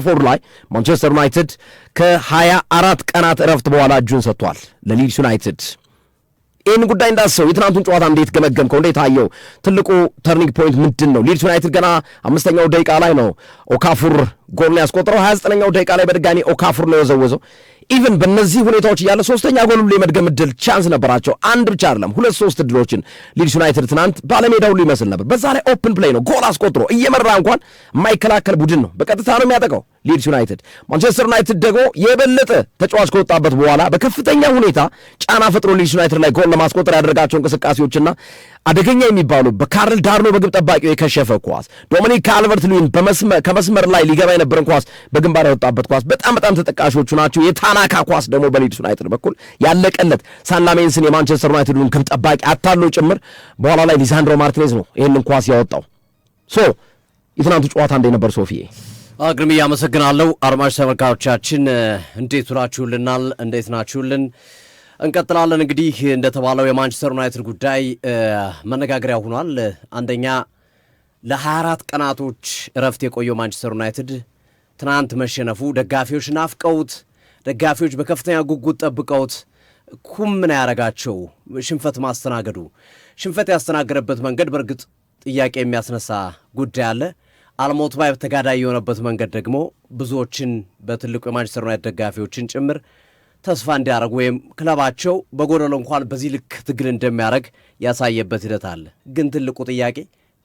ፎር ላይ ማንቸስተር ዩናይትድ ከ24 ቀናት እረፍት በኋላ እጁን ሰጥቷል ለሊድስ ዩናይትድ። ይህን ጉዳይ እንዳሰው የትናንቱን ጨዋታ እንዴት ገመገምከው? እንዴት አየው? ትልቁ ተርኒንግ ፖይንት ምንድን ነው? ሊድስ ዩናይትድ ገና 5ኛው ደቂቃ ላይ ነው ኦካፉር ጎል ያስቆጠረው። 29ኛው ደቂቃ ላይ በድጋሚ ኦካፉር ነው የወዘወዘው። ኢቭን በእነዚህ ሁኔታዎች እያለ ሶስተኛ ጎል ሁሉ የመድገም እድል ቻንስ ነበራቸው። አንድ ብቻ አይደለም 2-3 እድሎችን ሊድስ ዩናይትድ ትናንት ባለሜዳ ሁሉ ይመስል ነበር። በዛ ላይ ኦፕን ፕሌይ ነው፣ ጎል አስቆጥሮ እየመራ እንኳን የማይከላከል ቡድን ነው። በቀጥታ ነው የሚያጠቃው ሊድስ ዩናይትድ። ማንቸስተር ዩናይትድ ደግሞ የበለጠ ተጫዋች ከወጣበት በኋላ በከፍተኛ ሁኔታ ጫና ፈጥሮ ሊድስ ዩናይትድ ላይ ጎል ለማስቆጠር ያደረጋቸው እንቅስቃሴዎችና አደገኛ የሚባሉ በካርል ዳርሎ በግብ ጠባቂው የከሸፈ ኳስ፣ ዶሚኒክ ካልቨርት ሉዊን ከመስመር ላይ ሊገባ የነበረን ኳስ በግንባር ያወጣበት ኳስ በጣም ተጠቃሾቹ ናቸው። የታናካ ኳስ ደግሞ በሊድስ ዩናይትድ በኩል ያለቀለት ሳንላሜንስን የማንቸስተር ዩናይትዱን ግብ ጠባቂ አታሎ ጭምር በኋላ ላይ ሊሳንድሮ ማርቲኔዝ ነው ይህንን ኳስ ያወጣው። የትናንቱ ጨዋታ እንዴት ነበር ሶፊዬ? ግርምዬ አመሰግናለሁ። አድማጭ ተመልካቾቻችን እንዴት ውላችሁልናል? እንዴት ናችሁልን? እንቀጥላለን። እንግዲህ እንደተባለው የማንቸስተር ዩናይትድ ጉዳይ መነጋገሪያ ሆኗል። አንደኛ ለ24 ቀናቶች እረፍት የቆየው ማንቸስተር ዩናይትድ ትናንት መሸነፉ ደጋፊዎች ናፍቀውት፣ ደጋፊዎች በከፍተኛ ጉጉት ጠብቀውት ምን ያረጋቸው ሽንፈት ማስተናገዱ፣ ሽንፈት ያስተናገረበት መንገድ በእርግጥ ጥያቄ የሚያስነሳ ጉዳይ አለ። አልሞት ባይ ተጋዳይ የሆነበት መንገድ ደግሞ ብዙዎችን በትልቁ የማንቸስተር ዩናይትድ ደጋፊዎችን ጭምር ተስፋ እንዲያደርጉ ወይም ክለባቸው በጎደሎ እንኳን በዚህ ልክ ትግል እንደሚያደርግ ያሳየበት ሂደት አለ። ግን ትልቁ ጥያቄ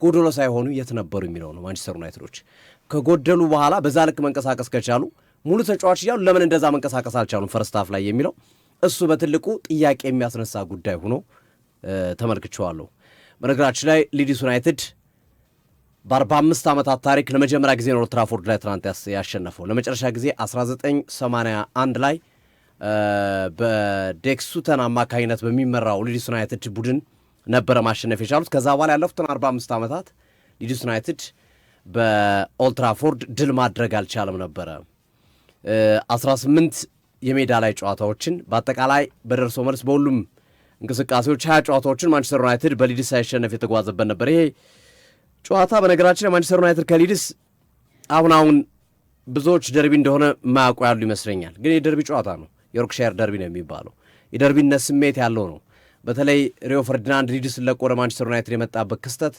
ጎደሎ ሳይሆኑ የት ነበሩ የሚለው ነው። ማንቸስተር ዩናይትዶች ከጎደሉ በኋላ በዛ ልክ መንቀሳቀስ ከቻሉ ሙሉ ተጫዋች እያሉ ለምን እንደዛ መንቀሳቀስ አልቻሉም ፈርስት ሃፍ ላይ የሚለው እሱ በትልቁ ጥያቄ የሚያስነሳ ጉዳይ ሆኖ ተመልክቼዋለሁ። በነገራችን ላይ ሊድስ ዩናይትድ በ45 ዓመታት ታሪክ ለመጀመሪያ ጊዜ ነው ኦልድ ትራፎርድ ላይ ትናንት ያሸነፈው። ለመጨረሻ ጊዜ 1981 ላይ በዴክስ ሱተን አማካኝነት በሚመራው ሊድስ ዩናይትድ ቡድን ነበረ ማሸነፍ የቻሉት። ከዛ በኋላ ያለፉትን 45 ዓመታት ሊድስ ዩናይትድ በኦልድ ትራፎርድ ድል ማድረግ አልቻለም ነበረ። 18 የሜዳ ላይ ጨዋታዎችን በአጠቃላይ በደርሶ መልስ በሁሉም እንቅስቃሴዎች 20 ጨዋታዎችን ማንቸስተር ዩናይትድ በሊድስ ሳይሸነፍ የተጓዘበት ነበር። ይሄ ጨዋታ በነገራችን ማንቸስተር ዩናይትድ ከሊድስ አሁን ብዙዎች ደርቢ እንደሆነ ማያውቁ ያሉ ይመስለኛል። ግን የደርቢ ጨዋታ ነው፣ የዮርክሻየር ደርቢ ነው የሚባለው። የደርቢነት ስሜት ያለው ነው። በተለይ ሪዮ ፈርዲናንድ ሊድስ ለቆ ወደ ማንቸስተር ዩናይትድ የመጣበት ክስተት፣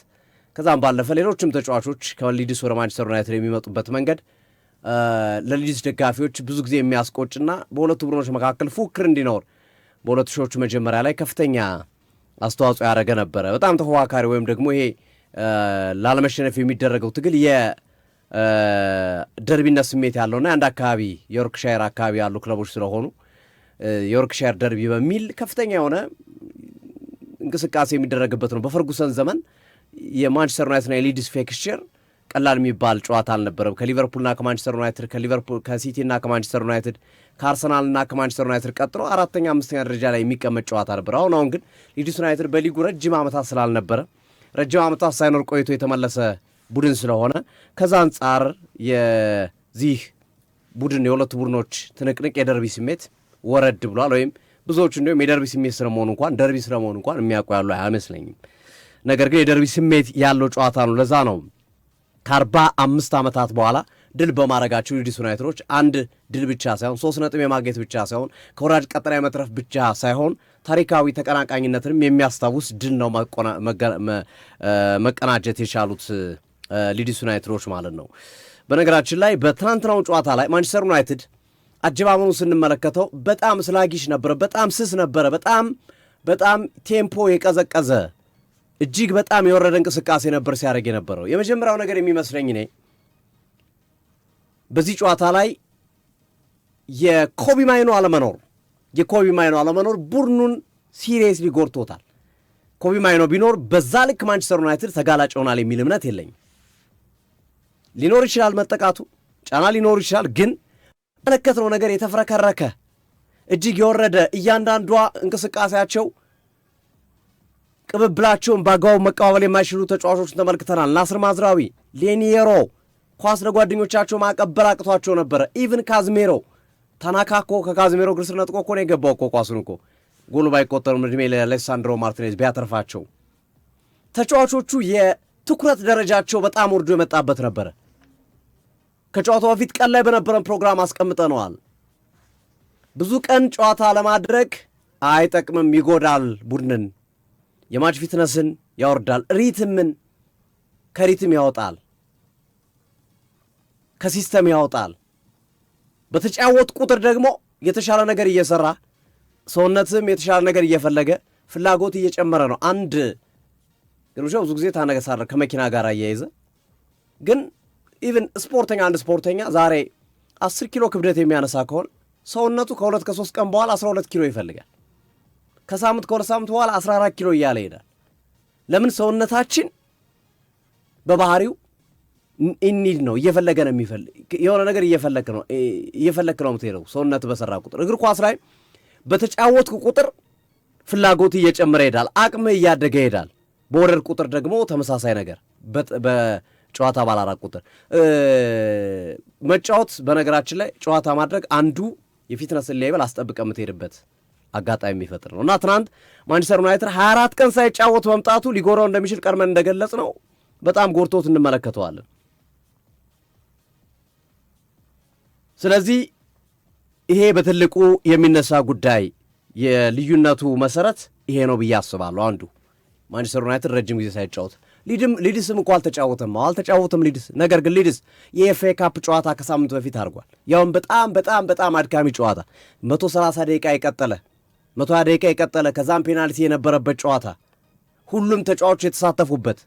ከዛም ባለፈ ሌሎችም ተጫዋቾች ከሊድስ ወደ ማንቸስተር ዩናይትድ የሚመጡበት መንገድ ለሊድስ ደጋፊዎች ብዙ ጊዜ የሚያስቆጭና በሁለቱ ቡድኖች መካከል ፉክክር እንዲኖር በሁለቱ ሺዎቹ መጀመሪያ ላይ ከፍተኛ አስተዋጽኦ ያደረገ ነበረ። በጣም ተፎካካሪ ወይም ደግሞ ይሄ ላለመሸነፍ የሚደረገው ትግል የደርቢነት ስሜት ያለውና የአንድ አካባቢ የዮርክሻየር አካባቢ ያሉ ክለቦች ስለሆኑ የዮርክሻየር ደርቢ በሚል ከፍተኛ የሆነ እንቅስቃሴ የሚደረግበት ነው። በፈርጉሰን ዘመን የማንቸስተር ዩናይትድና የሊድስ ፊክስቸር ቀላል የሚባል ጨዋታ አልነበረም። ከሊቨርፑልና ከማንቸስተር ዩናይትድ፣ ከሲቲና ከማንቸስተር ዩናይትድ፣ ከአርሰናልና ከማንቸስተር ዩናይትድ ቀጥሎ 4ኛ 5ኛ ደረጃ ላይ የሚቀመጥ ጨዋታ ነበር። አሁን ግን ሊድስ ዩናይትድ በሊጉ ረጅም ዓመታት ስላልነበረ ረጅም ዓመታት ሳይኖር ቆይቶ የተመለሰ ቡድን ስለሆነ ከዛ አንጻር የዚህ ቡድን የሁለቱ ቡድኖች ትንቅንቅ የደርቢ ስሜት ወረድ ብሏል። ወይም ብዙዎቹ እንዲሁም የደርቢ ስሜት ስለመሆኑ እንኳን ደርቢ ስለመሆኑ እንኳን የሚያውቁ ያሉ አይመስለኝም። ነገር ግን የደርቢ ስሜት ያለው ጨዋታ ነው። ለዛ ነው ከ45 ዓመታት በኋላ ድል በማድረጋቸው ሊድስ ዩናይትዶች አንድ ድል ብቻ ሳይሆን 3 ነጥብ የማግኘት ብቻ ሳይሆን ከወራጅ ቀጠና የመትረፍ ብቻ ሳይሆን ታሪካዊ ተቀናቃኝነትንም የሚያስታውስ ድል ነው መቀናጀት የቻሉት ሊድስ ዩናይትዶች ማለት ነው። በነገራችን ላይ በትናንትናው ጨዋታ ላይ ማንቸስተር ዩናይትድ አጀባበኑ ስንመለከተው በጣም ስላጊሽ ነበረ፣ በጣም ስስ ነበረ፣ በጣም ቴምፖ የቀዘቀዘ እጅግ በጣም የወረደ እንቅስቃሴ ነበር ሲያደርግ የነበረው። የመጀመሪያው ነገር የሚመስለኝ እኔ በዚህ ጨዋታ ላይ የኮቢ ማይኖ አለመኖር ቡድኑን ሲሪየስሊ ጎድቶታል። ኮቢ ማይኖ ቢኖር በዛ ልክ ማንቸስተር ዩናይትድ ተጋላጭ ይሆናል የሚል እምነት የለኝም። ሊኖር ይችላል መጠቃቱ፣ ጫና ሊኖር ይችላል። ግን መለከትነው ነገር የተፍረከረከ እጅግ የወረደ እያንዳንዷ እንቅስቃሴያቸው ቅብብላቸውን በአግባቡ መቀባበል የማይችሉ ተጫዋቾችን ተመልክተናል። ናስር ማዝራዊ፣ ሌኒየሮ ኳስ ለጓደኞቻቸው ማቀበል አቅቷቸው ነበረ። ኢቭን ካዝሜሮ ታናካኮ ከካዝሜሮ ግርስር ነጥቆ እኮ ነው የገባው እኮ ኳሱን እኮ ጎሉ ባይቆጠሩም ዕድሜ ለአሌሳንድሮ ማርቲኔዝ ቢያተርፋቸው። ተጫዋቾቹ የትኩረት ደረጃቸው በጣም ወርዶ የመጣበት ነበረ። ከጨዋታው በፊት ቀን ላይ በነበረን ፕሮግራም አስቀምጠነዋል። ብዙ ቀን ጨዋታ ለማድረግ አይጠቅምም፣ ይጎዳል፣ ቡድንን የማች ፊትነስን ያወርዳል፣ ሪትምን ከሪትም ያወጣል፣ ከሲስተም ያወጣል። በተጫወት ቁጥር ደግሞ የተሻለ ነገር እየሰራ ሰውነትም የተሻለ ነገር እየፈለገ ፍላጎት እየጨመረ ነው። አንድ ግሩሻ ብዙ ጊዜ ታነገሳለ ከመኪና ጋር እያይዘ ግን ኢቭን ስፖርተኛ አንድ ስፖርተኛ ዛሬ 10 ኪሎ ክብደት የሚያነሳ ከሆነ ሰውነቱ ከ2 ከ3 ቀን በኋላ 12 ኪሎ ይፈልጋል። ከሳምንት ከ2 ሳምንት በኋላ 14 ኪሎ እያለ ይሄዳል። ለምን? ሰውነታችን በባህሪው ኢኒድ ነው፣ እየፈለገ ነው የሆነ ነገር እየፈለክ ነው የምትሄደው ሰውነት በሰራ ቁጥር። እግር ኳስ ላይ በተጫወትኩ ቁጥር ፍላጎት እየጨመረ ይሄዳል፣ አቅምህ እያደገ ይሄዳል። በወረድ ቁጥር ደግሞ ተመሳሳይ ነገር በጨዋታ ባላራቅ ቁጥር መጫወት። በነገራችን ላይ ጨዋታ ማድረግ አንዱ የፊትነስ ሌቨል አስጠብቀ የምትሄድበት አጋጣሚ የሚፈጥር ነው እና ትናንት ማንቸስተር ዩናይትድ 24 ቀን ሳይጫወት መምጣቱ ሊጎራው እንደሚችል ቀድመን እንደገለጽ ነው በጣም ጎርቶት እንመለከተዋለን። ስለዚህ ይሄ በትልቁ የሚነሳ ጉዳይ የልዩነቱ መሰረት ይሄ ነው ብዬ አስባለሁ። አንዱ ማንቸስተር ዩናይትድ ረጅም ጊዜ ሳይጫወት ሊድስም እኮ አልተጫወተም ሊድስ። ነገር ግን ሊድስ የኤፍኤ ካፕ ጨዋታ ከሳምንት በፊት አድርጓል። ያውም በጣም አድካሚ ጨዋታ 130 ደቂቃ የቀጠለ 120 ደቂቃ የቀጠለ ከዛም ፔናልቲ የነበረበት ጨዋታ ሁሉም ተጫዋቾች የተሳተፉበት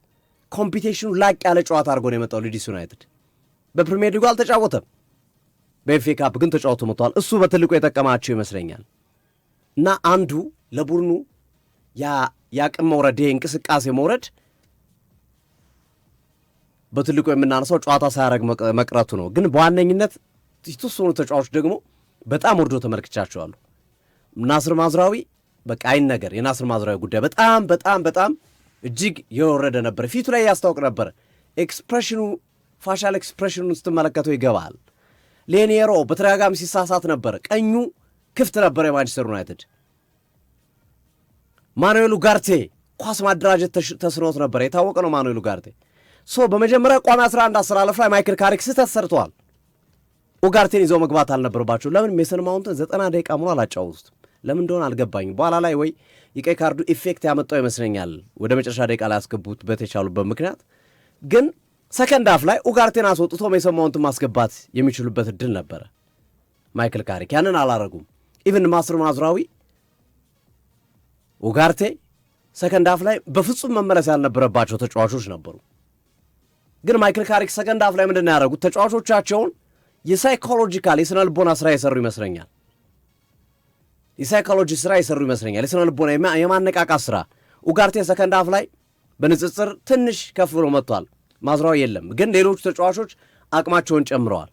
ኮምፒቴሽኑ ላቅ ያለ ጨዋታ አድርጎ ነው የመጣው ሊድስ ዩናይትድ። በፕሪሚየር ሊጉ አልተጫወተም፣ በኤፍኤ ካፕ ግን ተጫውቶ መጥቷል። እሱ በትልቁ የጠቀማቸው ይመስለኛል እና አንዱ ለቡድኑ ያቅም መውረድ እንቅስቃሴ መውረድ በትልቁ የምናነሳው ጨዋታ ሳያረግ መቅረቱ ነው። ግን በዋነኝነት የተወሰኑ ተጫዋቾች ደግሞ በጣም ወርዶ ተመልክቻቸዋለሁ። ናስር ማዝራዊ በቃ አይን ነገር የናስር ማዝራዊ ጉዳይ በጣም እጅግ የወረደ ነበር። ፊቱ ላይ ያስታውቅ ነበር። ኤክስፕሬሽኑ ፋሻል ኤክስፕሬሽኑን ስትመለከተው ይገባል። ሌኒየሮ በተደጋጋሚ ሲሳሳት ነበር። ቀኙ ክፍት ነበር የማንቸስተር ዩናይትድ። ማኑኤል ኡጋርቴ ኳስ ማደራጀት ተስኖት ነበር። የታወቀ ነው ማኑኤል ኡጋርቴ። በመጀመሪያ ቋሚ 11 አሰላለፍ ላይ ማይክል ካሪክ ስህተት ሰርተዋል። ኡጋርቴን ይዘው መግባት አልነበረባቸው። ለምን ሜሰን ማውንትን 90 ደቂቃ ሙሉ አላጫወቱትም? ለምን እንደሆነ አልገባኝም። በኋላ ላይ ወይ የቀይ ካርዱ ኢፌክት ያመጣው ይመስለኛል ወደ መጨረሻ ደቂቃ ላይ ያስገቡት በተቻሉበት ምክንያት። ግን ሰከንድ አፍ ላይ ኡጋርቴን አስወጥቶ ሜሰን ማውንትን ማስገባት የሚችሉበት እድል ነበረ ማይክል ካሪክ። ያንን አላረጉም። ኢቭን ናስር ማዝራዊ ኡጋርቴ ሰከንድ አፍ ላይ በፍጹም መመለስ ያልነበረባቸው ተጫዋቾች ነበሩ። ግን ማይክል ካሪክ ሰከንድ አፍ ላይ ምንድን ነው ያደረጉት? ተጫዋቾቻቸውን የሳይኮሎጂካል የስነ ልቦና ስራ የሰሩ ይመስለኛል። የሳይኮሎጂ ስራ የሰሩ ይመስለኛል። የስነ ልቦና የማነቃቃት ስራ። ኡጋርቴ ሰከንድ አፍ ላይ በንጽጽር ትንሽ ከፍ ብሎ መጥቷል። ማዝራዊ የለም። ግን ሌሎቹ ተጫዋቾች አቅማቸውን ጨምረዋል።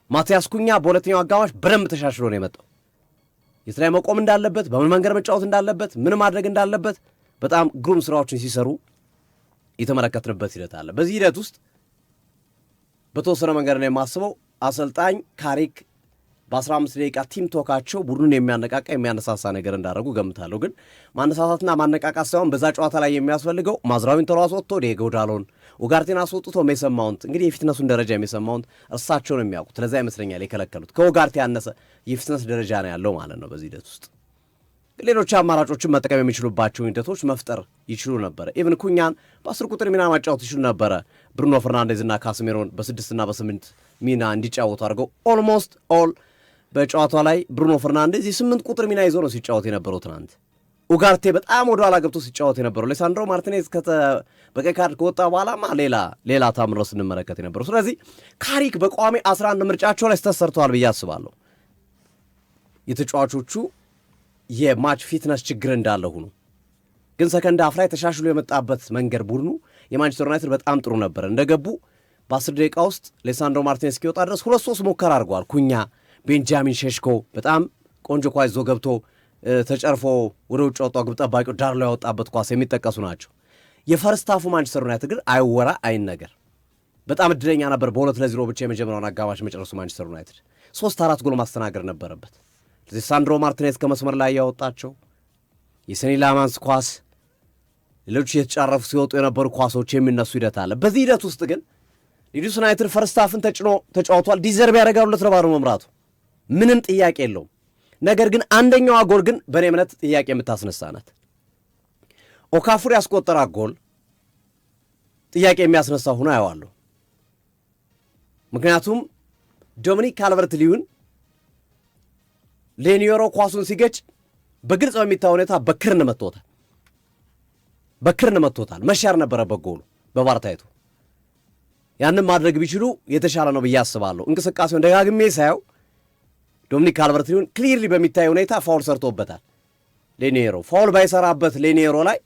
ማቲያስ ኩኛ በሁለተኛው አጋማሽ በደንብ ተሻሽሎ ነው የመጣው። የት ላይ መቆም እንዳለበት፣ በምን መንገድ መጫወት እንዳለበት፣ ምን ማድረግ እንዳለበት በጣም ግሩም ስራዎችን ሲሰሩ የተመለከትንበት ሂደት አለ። በዚህ ሂደት ውስጥ በተወሰነ መንገድ ነው የማስበው አሰልጣኝ ካሪክ በ15 ደቂቃ ቲም ቶካቸው ቡድኑን የሚያነቃቃ የሚያነሳሳ ነገር እንዳደረጉ ገምታለሁ። ግን ማነሳሳትና ማነቃቃት ሳይሆን በዛ ጨዋታ ላይ የሚያስፈልገው ማዝራዊን ተሎ አስወጥቶ ዲየጎ ዳሎን፣ ኡጋርቴን አስወጥቶ ሜሰን ማውንት። እንግዲህ የፊትነሱን ደረጃ ሜሰን ማውንት እርሳቸው ነው የሚያውቁት። ለዛ ይመስለኛል የከለከሉት። ከኡጋርቴ ያነሰ የፊትነስ ደረጃ ነው ያለው ማለት ነው። በዚህ ሂደት ውስጥ ሌሎች አማራጮችን መጠቀም የሚችሉባቸው ሂደቶች መፍጠር ይችሉ ነበረ። ኢቭን ኩኛን በ10 ቁጥር ሚና ማጫወት ይችሉ ነበረ። ብሩኖ ፈርናንዴዝና ካስሜሮን በ6ና በ8 ሚና እንዲጫወቱ አድርገው ኦልሞስት ኦል በጨዋታ ላይ ብሩኖ ፈርናንዴዝ የ8 ቁጥር ሚና ይዞ ነው ሲጫወት የነበረው ትናንት። ኡጋርቴ በጣም ወደ ኋላ ገብቶ ሲጫወት የነበረው። ሌሳንድሮ ማርቲኔዝ በቀይ ካርድ ከወጣ በኋላማ ሌላ ታምሮ ስንመለከት የነበረው። ስለዚህ ካሪክ በቋሚ 11 ምርጫቸው ላይ ስህተት ሰርተዋል ብዬ አስባለሁ። የተጫዋቾቹ የማች ፊትነስ ችግር እንዳለ ሆኖ ግን ሰከንድ አፍ ላይ ተሻሽሎ የመጣበት መንገድ ቡድኑ የማንቸስተር ዩናይትድ በጣም ጥሩ ነበር። እንደገቡ በ10 ደቂቃ ውስጥ ሌሳንድሮ ማርቲኔዝ እስኪወጣ ድረስ 2-3 ሙከራ አድርገዋል። ኩኛ፣ ቤንጃሚን ሼሽኮ በጣም ቆንጆ ኳስ ይዞ ገብቶ ተጨርፎ ወደ ውጭ ወጣው ግብ ጠባቂው ዳር ላይ ያወጣበት ኳስ የሚጠቀሱ ናቸው። የፈርስት ሃፉ ማንቸስተር ዩናይትድ ግን አይወራ አይን ነገር በጣም እድለኛ ነበር። በ2-0 ብቻ የመጀመሪያውን አጋማሽ መጨረሱ ማንቸስተር ዩናይትድ 3-4 ጎል ማስተናገድ ነበረበት። ሌሳንድሮ ማርቲኔዝ ከመስመር ላይ ያወጣቸው የሰኒ ላማንስ ኳስ፣ ሌሎች የተጫረፉ ሲወጡ የነበሩ ኳሶች የሚነሱ ሂደት አለ። በዚህ ሂደት ውስጥ ግን ሊድስ ዩናይትድ ፈርስት ሃፍን ተጫውቷል። ዲዘርቭ ያደርጋሉ ለተባሉ መምራቱ ምንም ጥያቄ የለውም። ነገር ግን አንደኛዋ ጎል ግን በእኔ እምነት ጥያቄ የምታስነሳ ናት። ኦካፉር ያስቆጠራት ጎል ጥያቄ የሚያስነሳ ሆኖ አየዋለሁ። ምክንያቱም ዶሚኒክ ካልቨርት-ሊዩን ሌኒዮሮ ኳሱን ሲገጭ በግልጽ በሚታይ ሁኔታ በክርን መጥቶታል። መሻር ነበረበት ጎሉ በቫር ታይቶ። ያንን ማድረግ ቢችሉ የተሻለ ነው ብዬ አስባለሁ። እንቅስቃሴውን ደጋግሜ ሳየው ዶሚኒክ ካልቨርት-ሊዩን ክሊርሊ በሚታይ ሁኔታ ፋውል ሰርቶበታል ሌኒዮሮ። ፋውል ባይሰራበት ሌኒዮሮ ላይ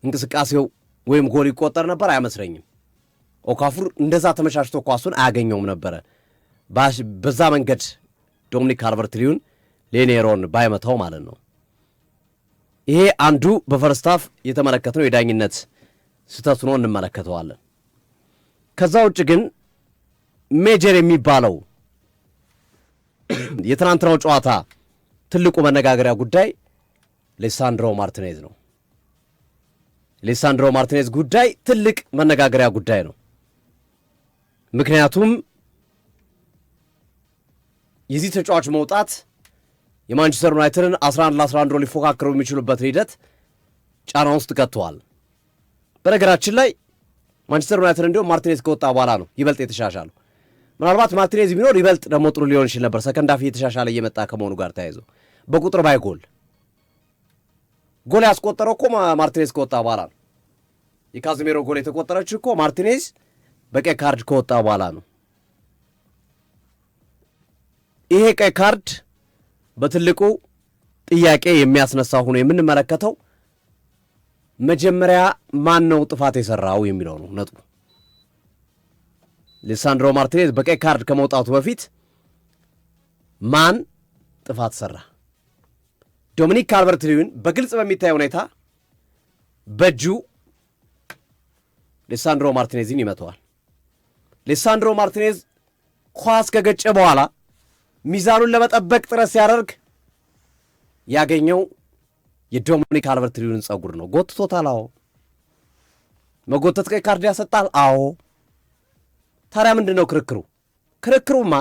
እንቅስቃሴው ወይም ጎል ይቆጠር ነበር አይመስለኝም። ኦካፉር እንደዛ ተመቻችቶ ኳሱን አያገኘውም ነበረ። በዛ መንገድ ዶሚኒክ ካልቨርት-ሊዩን ሌኒዮሮን ባይመታው ማለት ነው። ይሄ አንዱ በፈርስት ሃፍ የተመለከትነው የዳኝነት ስህተት ሆኖ እንመለከተዋለን። ከዛ ውጭ ግን ሜጀር የሚባለው የትናንትናው ጨዋታ ትልቁ መነጋገሪያ ጉዳይ ሌሳንድሮ ማርቲኔዝ ነው። ሌሳንድሮ ማርቲኔዝ ጉዳይ ትልቅ መነጋገሪያ ጉዳይ ነው። ምክንያቱም የዚህ ተጫዋች መውጣት የማንቸስተር ዩናይትድን 11-11 ሊፎካከሩ የሚችሉበት ሂደት ጫና ውስጥ ቀጥተዋል። በነገራችን ላይ ማንቸስተር ዩናይትድ እንዲሁም ማርቲኔዝ ከወጣ በኋላ ነው ይበልጥ የተሻሻሉ። ምናልባት ማርቲኔዝ ቢኖር ይበልጥ ደግሞ ጥሩ ሊሆን ይችል ነበር። ሰከንድ ሃፍ እየተሻሻለ እየመጣ ከመሆኑ ጋር ተያይዞ በቁጥር ባይ ጎል ያስቆጠረው እኮ ማርቲኔዝ ከወጣ በኋላ ነው። የካዝሜሮ ጎል የተቆጠረችው እኮ ማርቲኔዝ በቀይ ካርድ ከወጣ በኋላ ነው። ይሄ ቀይ ካርድ በትልቁ ጥያቄ የሚያስነሳ ሆኖ የምንመለከተው መጀመሪያ ማን ነው ጥፋት የሰራው የሚለው ነው ነጥቡ። ሌሳንድሮ ማርቲኔዝ በቀይ ካርድ ከመውጣቱ በፊት ማን ጥፋት ሰራ? ዶሚኒክ ካልቨርት-ሊዩን በግልጽ በሚታይ ሁኔታ በእጁ ሌሳንድሮ ማርቲኔዝን ይመተዋል። ሌሳንድሮ ማርቲኔዝ ኳስ ከገጨ በኋላ ሚዛኑን ለመጠበቅ ጥረት ሲያደርግ ያገኘው የዶሚኒክ ካልቨርት-ሊዩንን ጸጉር ነው። ጎትቶታል። አዎ። መጎተት ቀይ ካርድ ያሰጣል። አዎ። ታዲያ ምንድን ነው ክርክሩ? ክርክሩማ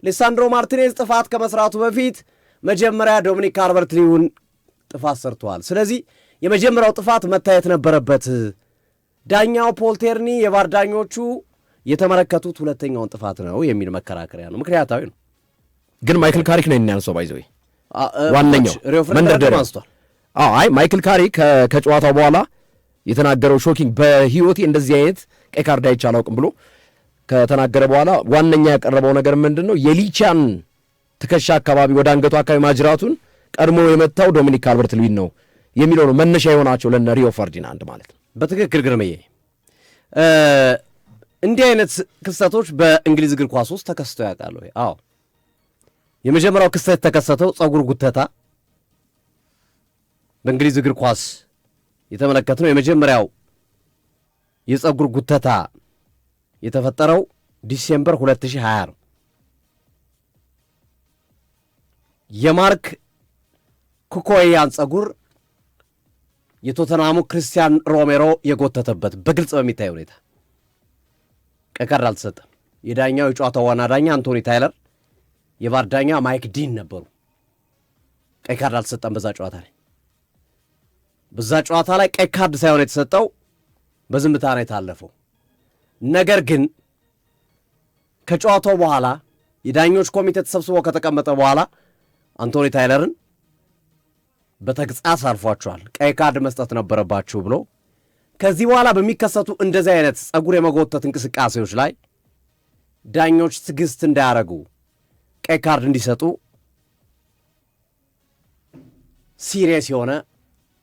ሌሳንድሮ ማርቲኔዝ ጥፋት ከመስራቱ በፊት መጀመሪያ ዶሚኒክ ካልቨርት-ሊዩን ጥፋት ሰርተዋል። ስለዚህ የመጀመሪያው ጥፋት መታየት ነበረበት። ዳኛው ፖልቴርኒ የቫር ዳኞቹ የተመለከቱት ሁለተኛውን ጥፋት ነው የሚል መከራከሪያ ነው። ምክንያታዊ ነው። ግን ማይክል ካሪክ ነው የሚያንሰው ባይዘው ዋነኛው መንደርደሪያ አንስቷል። አይ ማይክል ካሪክ ከጨዋታው በኋላ የተናገረው ሾኪንግ በህይወቴ እንደዚህ አይነት ቀይ ካርድ አይቼ አላውቅም ብሎ ከተናገረ በኋላ ዋነኛ ያቀረበው ነገር ምንድነው የሊቻን ትከሻ አካባቢ ወደ አንገቱ አካባቢ ማጅራቱን ቀድሞ የመታው ዶሚኒክ ካልቨርት-ሊዩን ነው የሚለው ነው መነሻ የሆናቸው ለነ ሪዮ ፈርዲናንድ ማለት ነው። በትክክል ግርምዬ፣ እንዲህ አይነት ክስተቶች በእንግሊዝ እግር ኳስ ውስጥ ተከስተው ያውቃሉ? አዎ። የመጀመሪያው ክስተት የተከሰተው ጸጉር ጉተታ በእንግሊዝ እግር ኳስ የተመለከትነው የመጀመሪያው የጸጉር ጉተታ የተፈጠረው ዲሴምበር 2020 ነው። የማርክ ኩኮያን ጸጉር የቶተናሙ ክርስቲያን ሮሜሮ የጎተተበት በግልጽ በሚታይ ሁኔታ ቀይ ካርድ አልተሰጠም። የዳኛው የጨዋታው ዋና ዳኛ አንቶኒ ታይለር፣ የቫር ዳኛ ማይክ ዲን ነበሩ። ቀይ ካርድ አልተሰጠም በዛ ጨዋታ ላይ ቀይ ካርድ ሳይሆን የተሰጠው በዝምታ ነው የታለፈው። ነገር ግን ከጨዋታው በኋላ የዳኞች ኮሚቴ ተሰብስቦ ከተቀመጠ በኋላ አንቶኒ ታይለርን በተግጻስ አልፏቸዋል፣ ቀይ ካርድ መስጠት ነበረባችሁ ብሎ ከዚህ በኋላ በሚከሰቱ እንደዚህ አይነት ጸጉር የመጎተት እንቅስቃሴዎች ላይ ዳኞች ትዕግስት እንዳያረጉ ቀይ ካርድ እንዲሰጡ ሲሪየስ የሆነ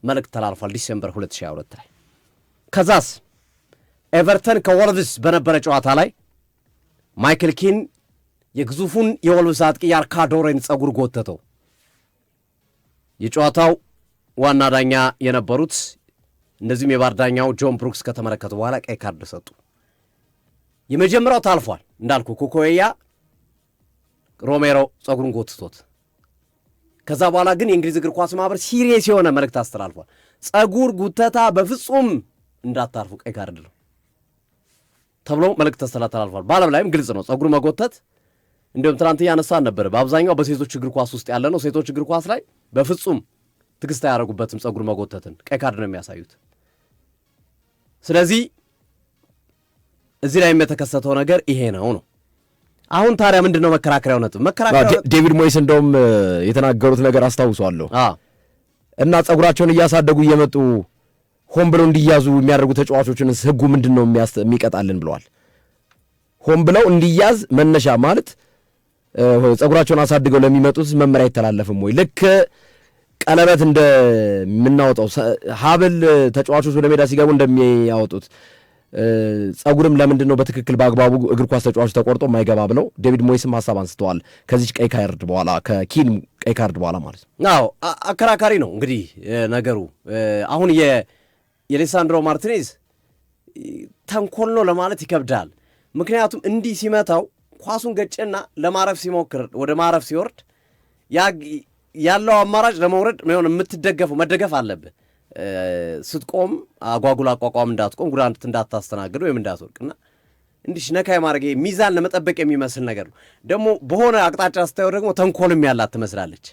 መልእክት ተላልፏል ዲሴምበር 2022 ላይ። ከዛስ ኤቨርተን ከወልቭስ በነበረ ጨዋታ ላይ ማይክል ኪን የግዙፉን የወልቭስ አጥቂ የአርካዶሬን ጸጉር ጎተተው። የጨዋታው ዋና ዳኛ የነበሩት እንደዚህም የቫር ዳኛው ጆን ብሩክስ ከተመለከቱ በኋላ ቀይ ካርድ ሰጡ። የመጀመሪያው ታልፏል እንዳልኩ ኩኮያ ሮሜሮ ጸጉሩን ጎትቶት። ከዛ በኋላ ግን የእንግሊዝ እግር ኳስ ማህበር ሲሪየስ የሆነ መልእክት አስተላልፏል። ጸጉር ጉተታ በፍጹም እንዳታርፉ፣ ቀይ ካርድ ነው። ተብሎ መልእክት ተስተላልፏል። በዓለም ላይም ግልጽ ነው ጸጉር መጎተት። እንዲሁም ትናንት ያነሳን ነበር፣ በአብዛኛው በሴቶች እግር ኳስ ውስጥ ያለ ነው። ሴቶች እግር ኳስ ላይ በፍጹም ትዕግስት አያደርጉበትም። ጸጉር መጎተትን ቀይ ካርድ ነው የሚያሳዩት። ስለዚህ እዚህ ላይም የተከሰተው ነገር ይሄ ነው። አሁን ታዲያ ምንድን ነው መከራከሪያው ነጥብ? ዴቪድ ሞይስ እንደውም የተናገሩት ነገር አስታውሷለሁ እና ጸጉራቸውን እያሳደጉ እየመጡ ሆን ብለው እንዲያዙ የሚያደርጉ ተጫዋቾችን ህጉ ምንድን ነው የሚቀጣልን ብለዋል። ሆን ብለው እንዲያዝ መነሻ ማለት ጸጉራቸውን አሳድገው ለሚመጡት መመሪያ አይተላለፍም ወይ? ልክ ቀለበት እንደምናወጣው ሀብል ተጫዋቾች ወደ ሜዳ ሲገቡ እንደሚያወጡት ጸጉርም ለምንድን ነው በትክክል በአግባቡ እግር ኳስ ተጫዋቾች ተቆርጦ የማይገባ ብለው ዴቪድ ሞይስም ሀሳብ አንስተዋል። ከዚች ቀይ ካርድ በኋላ ከኪን ቀይ ካርድ በኋላ ማለት ነው። አዎ አከራካሪ ነው እንግዲህ ነገሩ። አሁን የሌሳንድሮ ማርቲኔዝ ተንኮል ነው ለማለት ይከብዳል። ምክንያቱም እንዲህ ሲመታው ኳሱን ገጨና ለማረፍ ሲሞክር ወደ ማረፍ ሲወርድ ያለው አማራጭ ለመውረድ ሆን የምትደገፈው መደገፍ አለብህ። ስትቆም አጓጉል አቋቋም እንዳትቆም ጉዳት እንዳታስተናግድ ወይም እንዳትወርቅና እንዲህ ነካ ማድረግ ሚዛን ለመጠበቅ የሚመስል ነገር ነው። ደግሞ በሆነ አቅጣጫ ስታየው ደግሞ ተንኮልም ያላት ትመስላለች።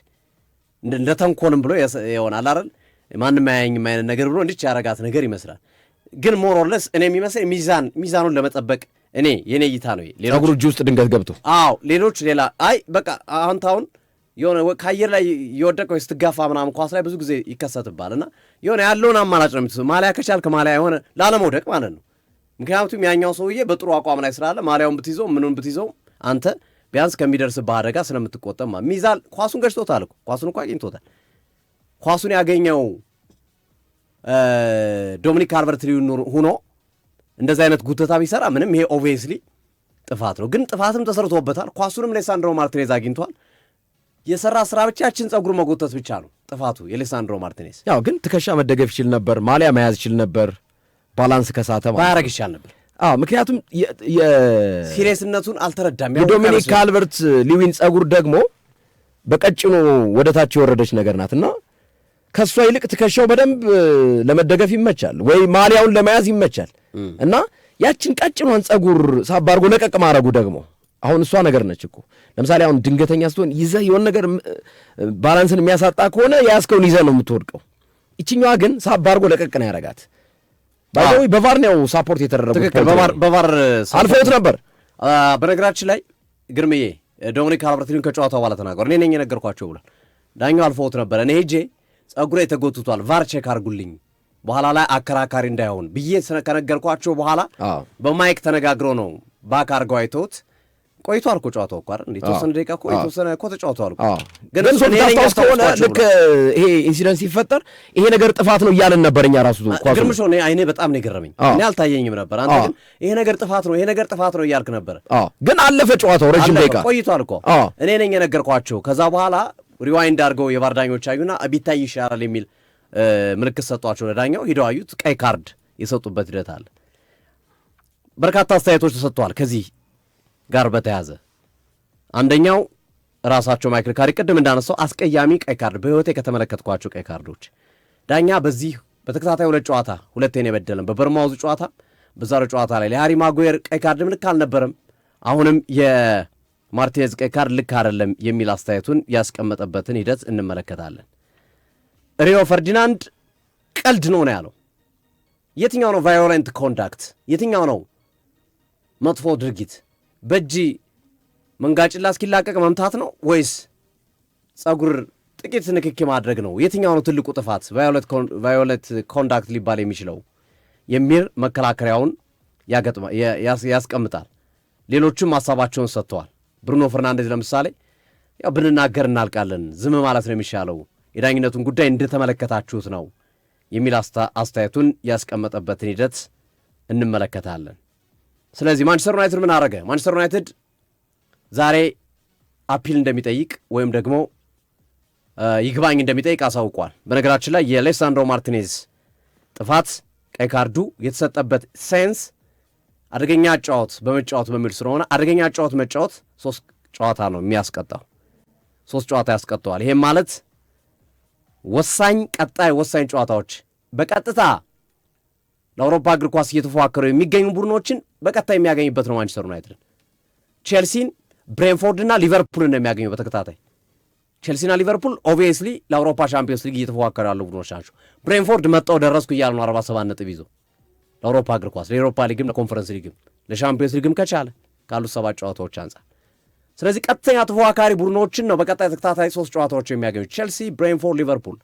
እንደ ተንኮልም ብሎ ይሆናል አይደል ማንም አያየኝም አይነት ነገር ብሎ እንዲህ ያረጋት ነገር ይመስላል። ግን ሞሮለስ እኔ የሚመስል ሚዛኑን ለመጠበቅ የኔ እይታ ነው። ጸጉሩ እጅ ውስጥ ድንገት ገብቶ ሌሎች ሌላ በቃ አሁን የሆነ ከአየር ላይ የወደቀው ስትጋፋ ምናምን ኳስ ላይ ብዙ ጊዜ ይከሰትባል እና የሆነ ያለውን አማራጭ ነው የምትይዘው። ማሊያ ከቻልክ ማሊያ የሆነ ላለመውደቅ ማለት ነው። ምክንያቱም ያኛው ሰውዬ በጥሩ አቋም ላይ ስላለ ማሊያውን ብትይዘው ምኑን ብትይዘው አንተ ቢያንስ ከሚደርስብህ አደጋ ስለምትቆጠም ሚዛን ኳሱን ገጭቶታል እኮ ኳሱን እኮ አግኝቶታል። ኳሱን ያገኘው ዶሚኒክ ካልቨርት-ሊዊን ሆኖ እንደዚህ አይነት ጉተታ ቢሰራ ምንም ይሄ ኦብቪየስሊ ጥፋት ነው። ግን ጥፋትም ተሰርቶበታል። ኳሱንም ሌሳንድሮ ማርቲኔዝ አግኝቷል። የሰራ ስራ ብቻችን ጸጉር መጎተት ብቻ ነው ጥፋቱ የሌሳንድሮ ማርቲኔዝ። ግን ትከሻ መደገፍ ይችል ነበር፣ ማሊያ መያዝ ይችል ነበር። ባላንስ ከሳተ ባያረግ ይቻል ነበር። ምክንያቱም ሲሪየስነቱን አልተረዳም። የዶሚኒክ ካልቨርት-ሊዊን ጸጉር ደግሞ በቀጭኑ ወደ ታች የወረደች ነገር ናትና ከእሷ ይልቅ ትከሻው በደንብ ለመደገፍ ይመቻል ወይ ማሊያውን ለመያዝ ይመቻል እና ያችን ቀጭኗን ጸጉር ሳብ አድርጎ ለቀቅ ማድረጉ ደግሞ አሁን እሷ ነገር ነች እኮ። ለምሳሌ አሁን ድንገተኛ ስትሆን ይዘህ የሆነ ነገር ባላንስን የሚያሳጣ ከሆነ ያስከውን ይዘህ ነው የምትወድቀው። ይችኛዋ ግን ሳብ አድርጎ ለቀቅ ነው ያደረጋት። ባይደው በቫር ነው ሳፖርት የተደረጉት። በቫር አልፈውት ነበር። በነገራችን ላይ ግርምዬ ዶሚኒክ ካልቨርት-ሊዊን ከጨዋታው በኋላ ተናገሩ። እኔ ነኝ የነገርኳቸው ብሏል። ዳኛው አልፈውት ነበር። እኔ ሄጄ ጸጉሬ ተጎትቷል ቫር ቼክ አድርጉልኝ በኋላ ላይ አከራካሪ እንዳይሆን ብዬ ከነገርኳቸው በኋላ በማይክ ተነጋግረው ነው ባክ አድርገው አይተውት ቆይቷል እኮ ጨዋታው እኮ አይደል እንዴ? ተወሰነ ደቂቃ እኮ የተወሰነ እኮ ተጫውተዋል እኮ። ግን ታስታውስ ከሆነ ልክ ይሄ ኢንሲደንት ሲፈጠር ይሄ ነገር ጥፋት ነው እያለን ነበር እኛ ራሱ ኳስ ግርምሽ ነው። አይኔ በጣም ነው የገረመኝ። እኔ አልታየኝም ነበር። አንተ ግን ይሄ ነገር ጥፋት ነው ይሄ ነገር ጥፋት ነው እያልክ ነበር። ግን አለፈ ጨዋታው ረጅም ደቂቃ ቆይቷል እኮ። እኔ ነኝ የነገርኳቸው። ከዛ በኋላ ሪዋይንድ አድርገው የቫር ዳኞች አዩና ቢታይ ይሻላል የሚል ምልክት ሰጧቸው ለዳኛው። ሂደው አዩት፣ ቀይ ካርድ የሰጡበት ሂደት አለ። በርካታ አስተያየቶች ተሰጥተዋል ከዚህ ጋር በተያዘ አንደኛው ራሳቸው ማይክል ካሪ ቅድም እንዳነሳው አስቀያሚ ቀይ ካርድ በህይወቴ ከተመለከትኳቸው ቀይ ካርዶች። ዳኛ በዚህ በተከታታይ ሁለት ጨዋታ ሁለቴን የበደለም በበርማውዝ ጨዋታ በዛሬው ጨዋታ ላይ ለሃሪ ማጉዌር ቀይ ካርድ ልክ አልነበረም፣ አሁንም የማርቲኔዝ ቀይ ካርድ ልክ አይደለም የሚል አስተያየቱን ያስቀመጠበትን ሂደት እንመለከታለን። ሪዮ ፈርዲናንድ ቀልድ ነው ያለው። የትኛው ነው ቫዮለንት ኮንዳክት? የትኛው ነው መጥፎ ድርጊት? በእጅ መንጋጭላ እስኪላቀቅ መምታት ነው ወይስ ጸጉር ጥቂት ንክኪ ማድረግ ነው? የትኛው ነው ትልቁ ጥፋት ቫዮሌት ኮንዳክት ሊባል የሚችለው የሚል መከላከሪያውን ያስቀምጣል። ሌሎችም ሀሳባቸውን ሰጥተዋል። ብሩኖ ፈርናንዴዝ ለምሳሌ ያው ብንናገር እናልቃለን፣ ዝም ማለት ነው የሚሻለው፣ የዳኝነቱን ጉዳይ እንደተመለከታችሁት ነው የሚል አስተያየቱን ያስቀመጠበትን ሂደት እንመለከታለን። ስለዚህ ማንቸስተር ዩናይትድ ምን አረገ? ማንቸስተር ዩናይትድ ዛሬ አፒል እንደሚጠይቅ ወይም ደግሞ ይግባኝ እንደሚጠይቅ አሳውቋል። በነገራችን ላይ የሌሳንድሮ ማርቲኔዝ ጥፋት ቀይ ካርዱ የተሰጠበት ሴንስ አደገኛ ጨዋታ በመጫወት በሚል ስለሆነ አደገኛ ጨዋታ መጫወት 3 ጨዋታ ነው የሚያስቀጣው። 3 ጨዋታ ያስቀጣዋል። ይሄም ማለት ቀጣይ ወሳኝ ጨዋታዎች በቀጥታ ለአውሮፓ እግር ኳስ እየተፎካከሩ የሚገኙ ቡድኖችን በቀጥታ የሚያገኝበት ነው ማንቸስተር ዩናይትድ። ቼልሲን፣ ብሬንፎርድና ሊቨርፑልን ነው የሚያገኘው በተከታታይ። ቼልሲና ሊቨርፑል ኦብቪየስሊ ለአውሮፓ ሻምፒዮንስ ሊግ እየተፎካከሩ ያሉ ቡድኖች ናቸው። ብሬንፎርድ መጣው ደረስኩ እያለ ነው 47 ነጥብ ይዞ ለአውሮፓ እግር ኳስ ለአውሮፓ ሊግም ለኮንፈረንስ ሊግም ለሻምፒዮንስ ሊግም ከቻለ ካሉት 7 ጨዋታዎች አንጻር። ስለዚህ ቀጥተኛ ተፎካካሪ ቡድኖችን ነው በቀጣይ ተከታታይ 3 ጨዋታዎች የሚያገኙት ቼልሲ፣ ብሬንፎርድ፣ ሊቨርፑል።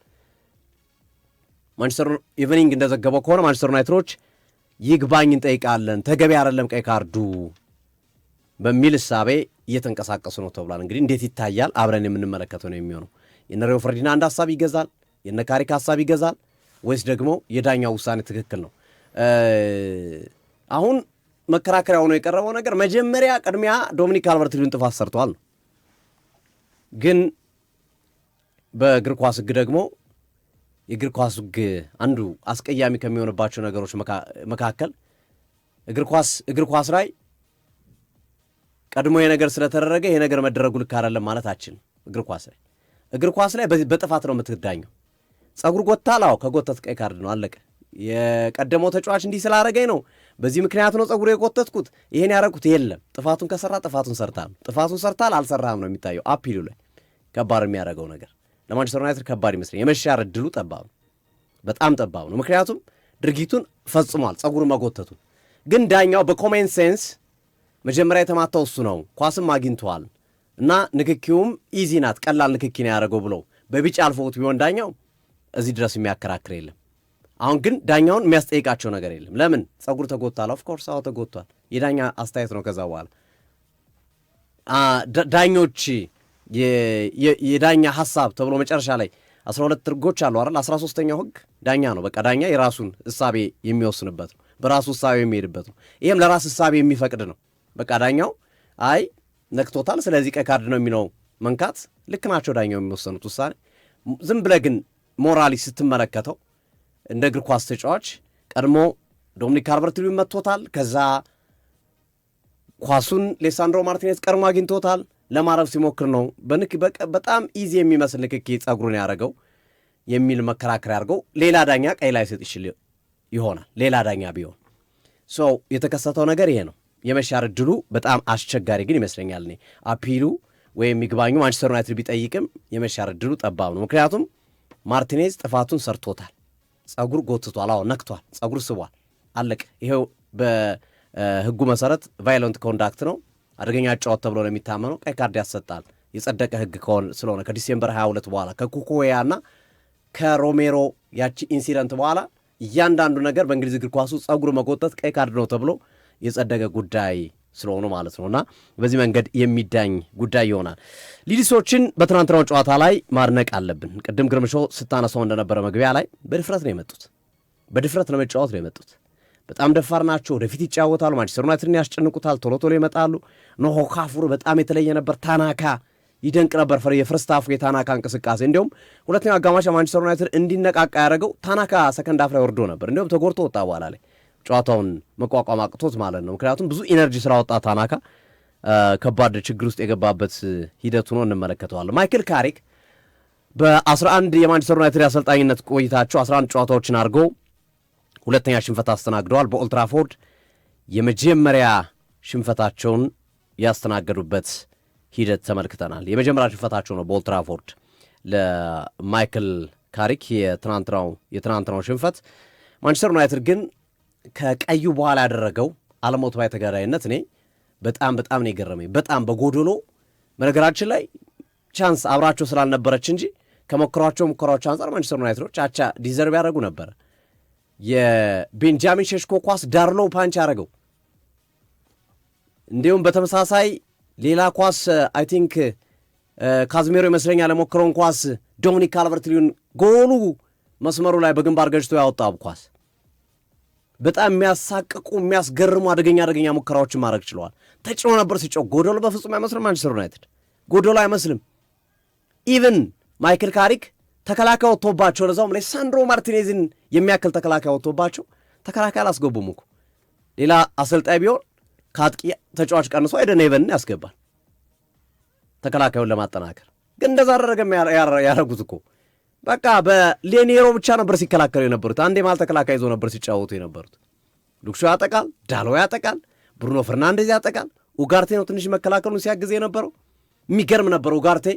ማንቸስተር ኢቭኒንግ እንደዘገበው ከሆነ ማንቸስተር ዩናይትዶች ይግባኝ እንጠይቃለን ተገቢ አይደለም ቀይ ካርዱ በሚል እሳቤ እየተንቀሳቀሱ ነው ተብሏል። እንግዲህ እንዴት ይታያል አብረን የምንመለከተው ነው የሚሆነው። የነ ሪዮ ፈርዲናንድ ሐሳብ ይገዛል፣ የነ ካሪክ ሐሳብ ይገዛል ወይስ ደግሞ የዳኛው ውሳኔ ትክክል ነው? አሁን መከራከሪያ ሆኖ የቀረበው ነገር መጀመሪያ ቅድሚያ ዶሚኒክ ካልቨርት-ሊዊን ጥፋት ሰርቷል። ግን በእግር ኳስ ሕግ ደግሞ የእግር ኳስ ሕግ አንዱ አስቀያሚ ከሚሆንባቸው ነገሮች መካከል እግር ኳስ ላይ ቀድሞ የነገር ስለተደረገ ይሄ ነገር መደረጉ ልክ አይደለም ማለት አችልም። እግር ኳስ ላይ በጥፋት ነው የምትዳኘው። ጸጉር ጎታላው ከጎተት ቀይ ካርድ ነው አለቀ። የቀደመው ተጫዋች እንዲህ ስላደረገኝ ነው በዚህ ምክንያት ነው ጸጉር የጎተትኩት ይሄን ያደረኩት የለም። ጥፋቱን ከሰራ ጥፋቱን ሰርታል አልሰራህም ነው የሚታየው። አፒሉ ላይ ከባድ የሚያደርገው ነገር ለማንቸስተር ዩናይትድ ከባድ ይመስለኛል። የመሻር እድሉ ጠባብ ነው፣ በጣም ጠባብ ነው። ምክንያቱም ድርጊቱን ፈጽሟል ጸጉሩን መጎተቱን። ግን ዳኛው በኮሜን ሴንስ መጀመሪያ የተማታው እሱ ነው ኳስም አግኝተዋል እና ንክኪውም ኢዚ ናት ቀላል ንክኪ ነው ያደረገው ብለው በቢጫ አልፎት ቢሆን ዳኛው እዚህ ድረስ የሚያከራክር የለም። አሁን ግን ዳኛውን የሚያስጠይቃቸው ነገር የለም። ለምን ጸጉር ተጎቷል? ኦፍኮርስ አዎ ተጎቷል። የዳኛ አስተያየት ነው። ከዛ በኋላ ዳኞች የዳኛ ሐሳብ ተብሎ መጨረሻ ላይ 12 ሕጎች አሉ አይደል? 13ኛው ሕግ ዳኛ ነው። በቃ ዳኛ የራሱን እሳቤ የሚወስንበት ነው፣ በራሱ እሳቤ የሚሄድበት ነው። ይሄም ለራስ እሳቤ የሚፈቅድ ነው። በቃ ዳኛው አይ ነክቶታል ስለዚህ ቀይ ካርድ ነው የሚለው መንካት ልክ ናቸው ዳኛው የሚወሰኑት ውሳኔ። ዝም ብለህ ግን ሞራሊ ስትመለከተው እንደ እግር ኳስ ተጫዋች ቀድሞ ዶሚኒክ ካልቨርት-ሊዊን መጥቶታል። ከዛ ኳሱን ሌሳንድሮ ማርቲኔዝ ቀድሞ አግኝቶታል። ለማረፍ ሲሞክር ነው በጣም ኢዚ የሚመስል ንክኪ ጸጉሩን ያደረገው የሚል መከራከር ያደርገው ሌላ ዳኛ ቀይ ላይ ሰጥ ይችል ይሆናል። ሌላ ዳኛ ቢሆን የተከሰተው ነገር ይሄ ነው። የመሻር እድሉ በጣም አስቸጋሪ ግን ይመስለኛል። እኔ አፒሉ ወይም ይግባኙ ማንቸስተር ዩናይትድ ቢጠይቅም የመሻር እድሉ ጠባብ ነው። ምክንያቱም ማርቲኔዝ ጥፋቱን ሰርቶታል። ጸጉር ጎትቷል፣ አዎ ነክቷል፣ ጸጉር ስቧል፣ አለቀ። ይሄው በሕጉ መሰረት ቫዮለንት ኮንዳክት ነው፣ አደገኛ ጨዋታ ተብሎ ነው የሚታመነው። ቀይ ካርድ ያሰጣል የጸደቀ ሕግ ስለሆነ ከዲሴምበር 22 በኋላ ከኩኮያና ከሮሜሮ ያቺ ኢንሲደንት በኋላ እያንዳንዱ ነገር በእንግሊዝ እግር ኳሱ ጸጉር መጎተት ቀይ ካርድ ነው ተብሎ የጸደቀ ጉዳይ ስለሆኑ ማለት ነውና በዚህ መንገድ የሚዳኝ ጉዳይ ይሆናል። ሊድሶችን በትናንትናው ጨዋታ ላይ ማድነቅ አለብን። ቅድም ግርምሾ ስታነሳው እንደነበረ መግቢያ ላይ በድፍረት ነው የመጡት፣ በድፍረት ለመጫወት ነው የመጡት። በጣም ደፋር ናቸው። ወደፊት ይጫወታሉ፣ ማንቸስተር ዩናይትድን ያስጨንቁታል፣ ቶሎ ቶሎ ይመጣሉ። ኖሆ ካፉር በጣም የተለየ ነበር። ታናካ ይደንቅ ነበር። የፍርስት ሃፍ የታናካ እንቅስቃሴ እንዲሁም ሁለተኛው አጋማሽ ማንቸስተር ዩናይትድ እንዲነቃቃ ያደረገው ታናካ ሰከንድ ሃፍ ላይ ወርዶ ነበር። እንዲሁም ተጎድቶ ወጣ በኋላ ላይ ጨዋታውን መቋቋም አቅቶት ማለት ነው። ምክንያቱም ብዙ ኢነርጂ ስላወጣ ታናካ ከባድ ችግር ውስጥ የገባበት ሂደት ሆኖ እንመለከተዋለን። ማይክል ካሪክ በ11 የማንቸስተር ዩናይትድ አሰልጣኝነት ቆይታቸው 11 ጨዋታዎችን አድርገው ሁለተኛ ሽንፈት አስተናግደዋል። በኦልትራፎርድ የመጀመሪያ ሽንፈታቸውን ያስተናገዱበት ሂደት ተመልክተናል። የመጀመሪያ ሽንፈታቸው ነው በኦልትራፎርድ ለማይክል ካሪክ የትናንትናው ሽንፈት። ማንቸስተር ዩናይትድ ግን ከቀዩ በኋላ ያደረገው አለሞት ባይ ተጋዳይነት እኔ በጣም ነው የገረመኝ። በጣም በጎዶሎ በነገራችን ላይ ቻንስ አብራቸው ስላልነበረች እንጂ ከሞከሯቸው ሙከራዎች አንጻር ማንቸስተር ዩናይትዶች አቻ ዲዘርቭ ያደረጉ ነበር። የቤንጃሚን ሼሽኮ ኳስ ዳርሎ ፓንች ያደረገው እንዲሁም በተመሳሳይ ሌላ ኳስ አይ ቲንክ ካዝሜሮ ይመስለኛል ለሞከረውን ኳስ ዶሚኒክ ካልቨርት-ሊዊን ጎሉ መስመሩ ላይ በግንባር ገጭቶ ያወጣው ኳስ በጣም የሚያሳቅቁ የሚያስገርሙ አደገኛ ሙከራዎችን ማድረግ ችለዋል። ተጭኖ ነበር ሲጮህ። ጎዶሎ በፍጹም አይመስልም ማንቸስተር ዩናይትድ ጎዶሎ አይመስልም። ኢቭን ማይክል ካሪክ ተከላካይ ወጥቶባቸው ለዛውም ሌሳንድሮ ማርቲኔዝን የሚያክል ተከላካይ ወጥቶባቸው ተከላካይ አላስገቡም እኮ። ሌላ አሰልጣኝ ቢሆን ከአጥቂ ተጫዋች ቀንሶ አይደን ኤቨንን ያስገባል ተከላካዩን ለማጠናከር። ግን እንደዛ አደረገም ያደረጉት እኮ በቃ በሌኔሮ ብቻ ነበር ሲከላከሉ የነበሩት። አንዴ ማል ተከላካይ ይዞ ነበር ሲጫወቱ የነበሩት። ሉክሾ ያጠቃል፣ ዳሎ ያጠቃል፣ ብሩኖ ፈርናንዴዝ ያጠቃል። ኡጋርቴ ነው ትንሽ መከላከሉን ሲያግዝ የነበረው። የሚገርም ነበር ኡጋርቴ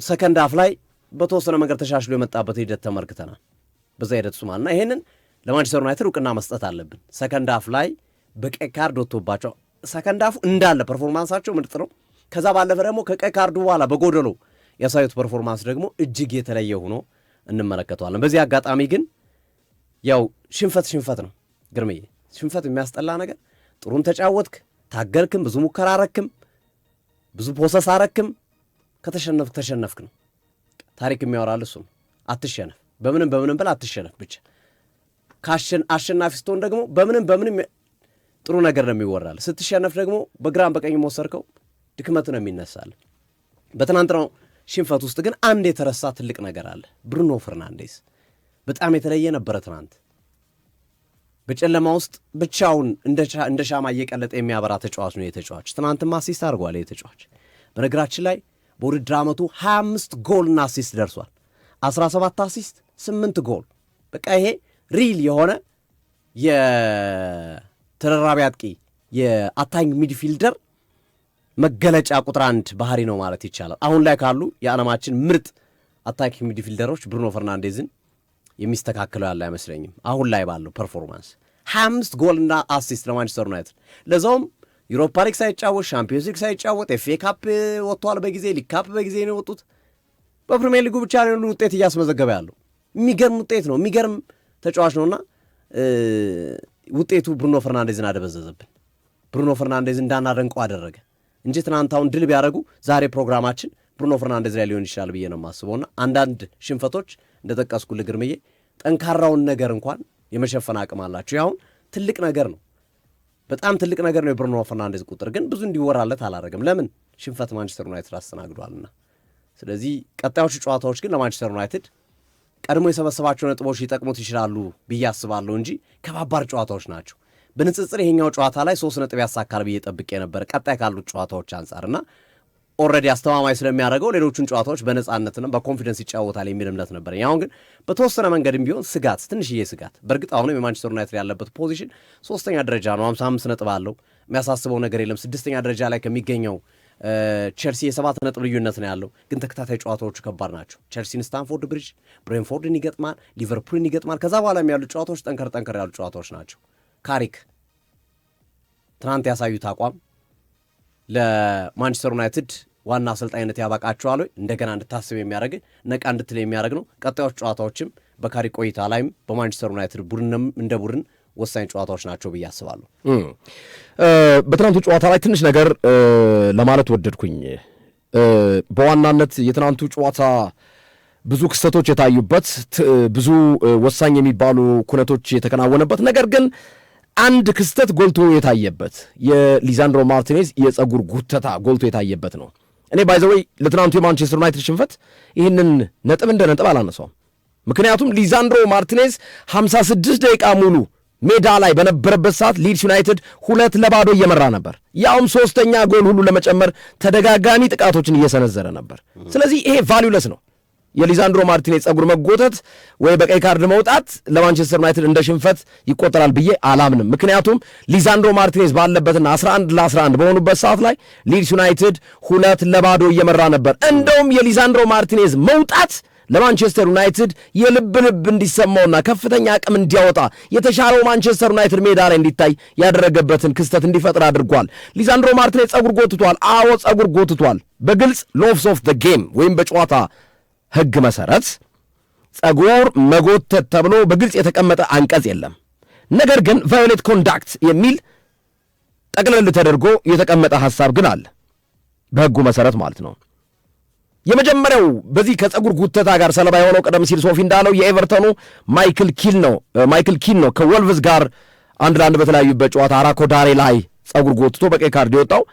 ሰከንድ አፍ ላይ በተወሰነ መንገድ ተሻሽሎ የመጣበት ሂደት ተመልክተናል። በዛ ሂደት ሱማልና ይሄንን ለማንቸስተር ዩናይትድ እውቅና መስጠት አለብን። ሰከንድ አፍ ላይ በቀይ ካርድ ወጥቶባቸው ሰከንድ አፉ እንዳለ ፐርፎርማንሳቸው ምርጥ ነው። ከዛ ባለፈ ደግሞ ከቀይ ካርዱ በኋላ በጎደሎ ያሳዩት ፐርፎርማንስ ደግሞ እጅግ የተለየ ሆኖ እንመለከተዋለን። በዚህ አጋጣሚ ግን ያው ሽንፈት ነው ግርምዬ፣ ሽንፈት የሚያስጠላ ነገር። ጥሩም ተጫወትክ፣ ታገልክም፣ ብዙ ሙከራ አረክም፣ ብዙ ፖሰስ አረክም፣ ከተሸነፍክ ተሸነፍክ ነው። ታሪክ የሚያወራል እሱም። አትሸነፍ፣ በምንም ብላ አትሸነፍ ብቻ። አሸናፊ ስትሆን ደግሞ በምንም ጥሩ ነገር ነው የሚወራል። ስትሸነፍ ደግሞ በግራም በቀኝ ወሰርከው ድክመት ነው የሚነሳል። በትናንትናው ሽንፈት ውስጥ ግን አንድ የተረሳ ትልቅ ነገር አለ። ብሩኖ ፈርናንዴዝ በጣም የተለየ ነበረ ትናንት። በጨለማ ውስጥ ብቻውን እንደ ሻማ እየቀለጠ የሚያበራ ተጫዋች ነው የተጫዋች። ትናንትም አሲስት አድርጓል የተጫዋች። በነገራችን ላይ በውድድር ዓመቱ 25 ጎልና አሲስት ደርሷል። 17 አሲስት 8 ጎል። በቃ ይሄ ሪል የሆነ የተደራቢ አጥቂ የአታኝ ሚድፊልደር መገለጫ ቁጥር 1 ባህሪ ነው ማለት ይቻላል። አሁን ላይ ካሉ የዓለማችን ምርጥ አታኪ ሚድፊልደሮች ብሩኖ ፈርናንዴዝን የሚስተካከለው ያለ አይመስለኝም። አሁን ላይ ባለው ፐርፎርማንስ 25 ጎልና አሲስት ለማንቸስተር ዩናይትድ፣ ለዛውም ዩሮፓ ሊግ ሳይጫወት ሻምፒዮንስ ሊግ ሳይጫወት ኤፍኤ ካፕ ወጥቷል በጊዜ፣ ሊግ ካፕ በጊዜ ነው የወጡት። በፕሪሚየር ሊጉ ብቻ ነው ውጤት እያስመዘገበ ያለው። የሚገርም ውጤት ነው፣ የሚገርም ተጫዋች ነውና ውጤቱ ብሩኖ ፈርናንዴዝን አደበዘዘብን። ብሩኖ ፈርናንዴዝ እንዳናደንቀው አደረገ እንጂ ትናንታውን ድል ቢያደርጉ ዛሬ ፕሮግራማችን ብሩኖ ፈርናንዴዝ ላይ ሊሆን ይችላል ብዬ ነው የማስበውና አንዳንድ ሽንፈቶች እንደጠቀስኩልህ ግርምዬ ጠንካራውን ነገር እንኳን የመሸፈን አቅም አላቸው። ያሁን ትልቅ ነገር ነው፣ በጣም ትልቅ ነገር ነው። የብሩኖ ፈርናንዴዝ ቁጥር ግን ብዙ እንዲወራለት አላደረገም። ለምን? ሽንፈት ማንቸስተር ዩናይትድ አስተናግዷልና። ስለዚህ ቀጣዮቹ ጨዋታዎች ግን ለማንቸስተር ዩናይትድ ቀድሞ የሰበሰባቸው ነጥቦች ሊጠቅሙት ይችላሉ ብዬ አስባለሁ እንጂ ከባባድ ጨዋታዎች ናቸው። በንጽጽር ይሄኛው ጨዋታ ላይ 3 ነጥብ ያሳካል ብዬ ጠብቄ ነበር ቀጣይ ካሉት ጨዋታዎች አንጻርና ኦልሬዲ አስተማማኝ ስለሚያደርገው ሌሎቹን ጨዋታዎች በነፃነትና በኮንፊደንስ ይጫወታል የሚል እምነት ነበር። አሁን ግን በተወሰነ መንገድም ቢሆን ስጋት፣ ትንሽዬ ስጋት። በእርግጥ አሁንም የማንቸስተር ዩናይትድ ያለበት ፖዚሽን 3ኛ ደረጃ ነው፣ 55 ነጥብ አለው። የሚያሳስበው ነገር የለም። 6ኛ ደረጃ ላይ ከሚገኘው ቼልሲ የ7 ነጥብ ልዩነት ነው ያለው። ግን ተከታታይ ጨዋታዎቹ ከባድ ናቸው። ቼልሲን ስታንፎርድ ብሪጅ፣ ብሬንፎርድን ይገጥማል፣ ሊቨርፑልን ይገጥማል። ከዛ በኋላ ያሉት ጨዋታዎች ጠንከር ያሉ ጨዋታዎች ናቸው። ካሪክ ትናንት ያሳዩት አቋም ለማንቸስተር ዩናይትድ ዋና አሰልጣኝነት ያበቃቸዋል ወይ እንደገና እንድታስብ የሚያደርግ ነቃ እንድትል የሚያደርግ ነው። ቀጣዮች ጨዋታዎችም በካሪክ ቆይታ ላይም በማንቸስተር ዩናይትድ ቡድንም እንደ ቡድን ወሳኝ ጨዋታዎች ናቸው ብዬ አስባለሁ። በትናንቱ ጨዋታ ላይ ትንሽ ነገር ለማለት ወደድኩኝ። በዋናነት የትናንቱ ጨዋታ ብዙ ክስተቶች የታዩበት፣ ብዙ ወሳኝ የሚባሉ ኩነቶች የተከናወነበት፣ ነገር ግን አንድ ክስተት ጎልቶ የታየበት የሊዛንድሮ ማርቲኔዝ የፀጉር ጉተታ ጎልቶ የታየበት ነው። እኔ ባይዘወይ ለትናንቱ የማንቸስተር ዩናይትድ ሽንፈት ይህንን ነጥብ እንደ ነጥብ አላነሳውም። ምክንያቱም ሊዛንድሮ ማርቲኔዝ 56 ደቂቃ ሙሉ ሜዳ ላይ በነበረበት ሰዓት ሊድስ ዩናይትድ 2-0 እየመራ ነበር። ያውም 3ኛ ጎል ሁሉ ለመጨመር ተደጋጋሚ ጥቃቶችን እየሰነዘረ ነበር። ስለዚህ ይሄ ቫሉለስ ነው። የሊዛንድሮ ማርቲኔዝ ፀጉር መጎተት ወይ በቀይ ካርድ መውጣት ለማንቸስተር ዩናይትድ እንደ ሽንፈት ይቆጠራል ብዬ አላምንም። ምክንያቱም ሊዛንድሮ ማርቲኔዝ ባለበትና 11-11 በሆኑበት ሰዓት ላይ ሊድስ ዩናይትድ 2-0 እየመራ ነበር። እንደውም የሊዛንድሮ ማርቲኔዝ መውጣት ለማንቸስተር ዩናይትድ የልብ እንዲሰማውና ከፍተኛ አቅም እንዲያወጣ የተሻለው ማንቸስተር ዩናይትድ ሜዳ ላይ እንዲታይ ያደረገበትን ክስተት እንዲፈጥር አድርጓል። ሊዛንድሮ ማርቲኔዝ ፀጉር ጎትቷል። አዎ ፀጉር ጎትቷል። በግልጽ ሎቭስ ኦፍ ዘ ጌም ወይም በጨዋታ ሕግ መሰረት ፀጉር መጎተት ተብሎ በግልጽ የተቀመጠ አንቀጽ የለም። ነገር ግን ቫዮሌት ኮንዳክት የሚል ጠቅለል ተደርጎ የተቀመጠ ሐሳብ ግን አለ፣ በሕጉ መሰረት ማለት ነው። የመጀመሪያው በዚህ ከፀጉር ጉተታ ጋር ሰለባ የሆነው ቀደም ሲል ሶፊ እንዳለው የኤቨርተኑ ማይክል ኪን ነው ከወልቭዝ ጋር 1-1 በተለያዩበት ጨዋታ አራኮዳሬ ላይ ፀጉር ጎትቶ በቀይ ካርድ የወጣው።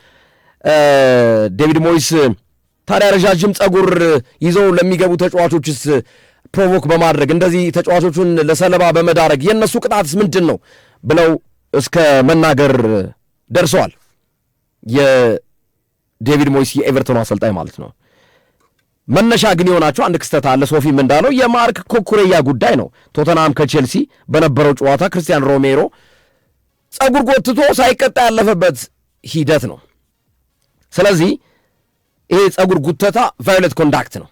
ዴቪድ ሞይስ ታዲያ ረዣዥም ፀጉር ይዘው ለሚገቡ ተጫዋቾችስ ፕሮቮክ በማድረግ እንደዚህ ተጫዋቾቹን ለሰለባ በመዳረግ የእነሱ ቅጣትስ ምንድን ነው ብለው እስከ መናገር ደርሰዋል። የዴቪድ ሞይስ የኤቨርተኑ አሰልጣኝ ማለት ነው። መነሻ ግን የሆናቸው አንድ ክስተት አለ። ሶፊም እንዳለው የማርክ ኩኩሬያ ጉዳይ ነው። ቶተናም ከቼልሲ በነበረው ጨዋታ ክርስቲያን ሮሜሮ ጸጉር ጎትቶ ሳይቀጣ ያለፈበት ሂደት ነው። ስለዚህ ይሄ ጸጉር ጉተታ ቫዮሌት ኮንዳክት ነው።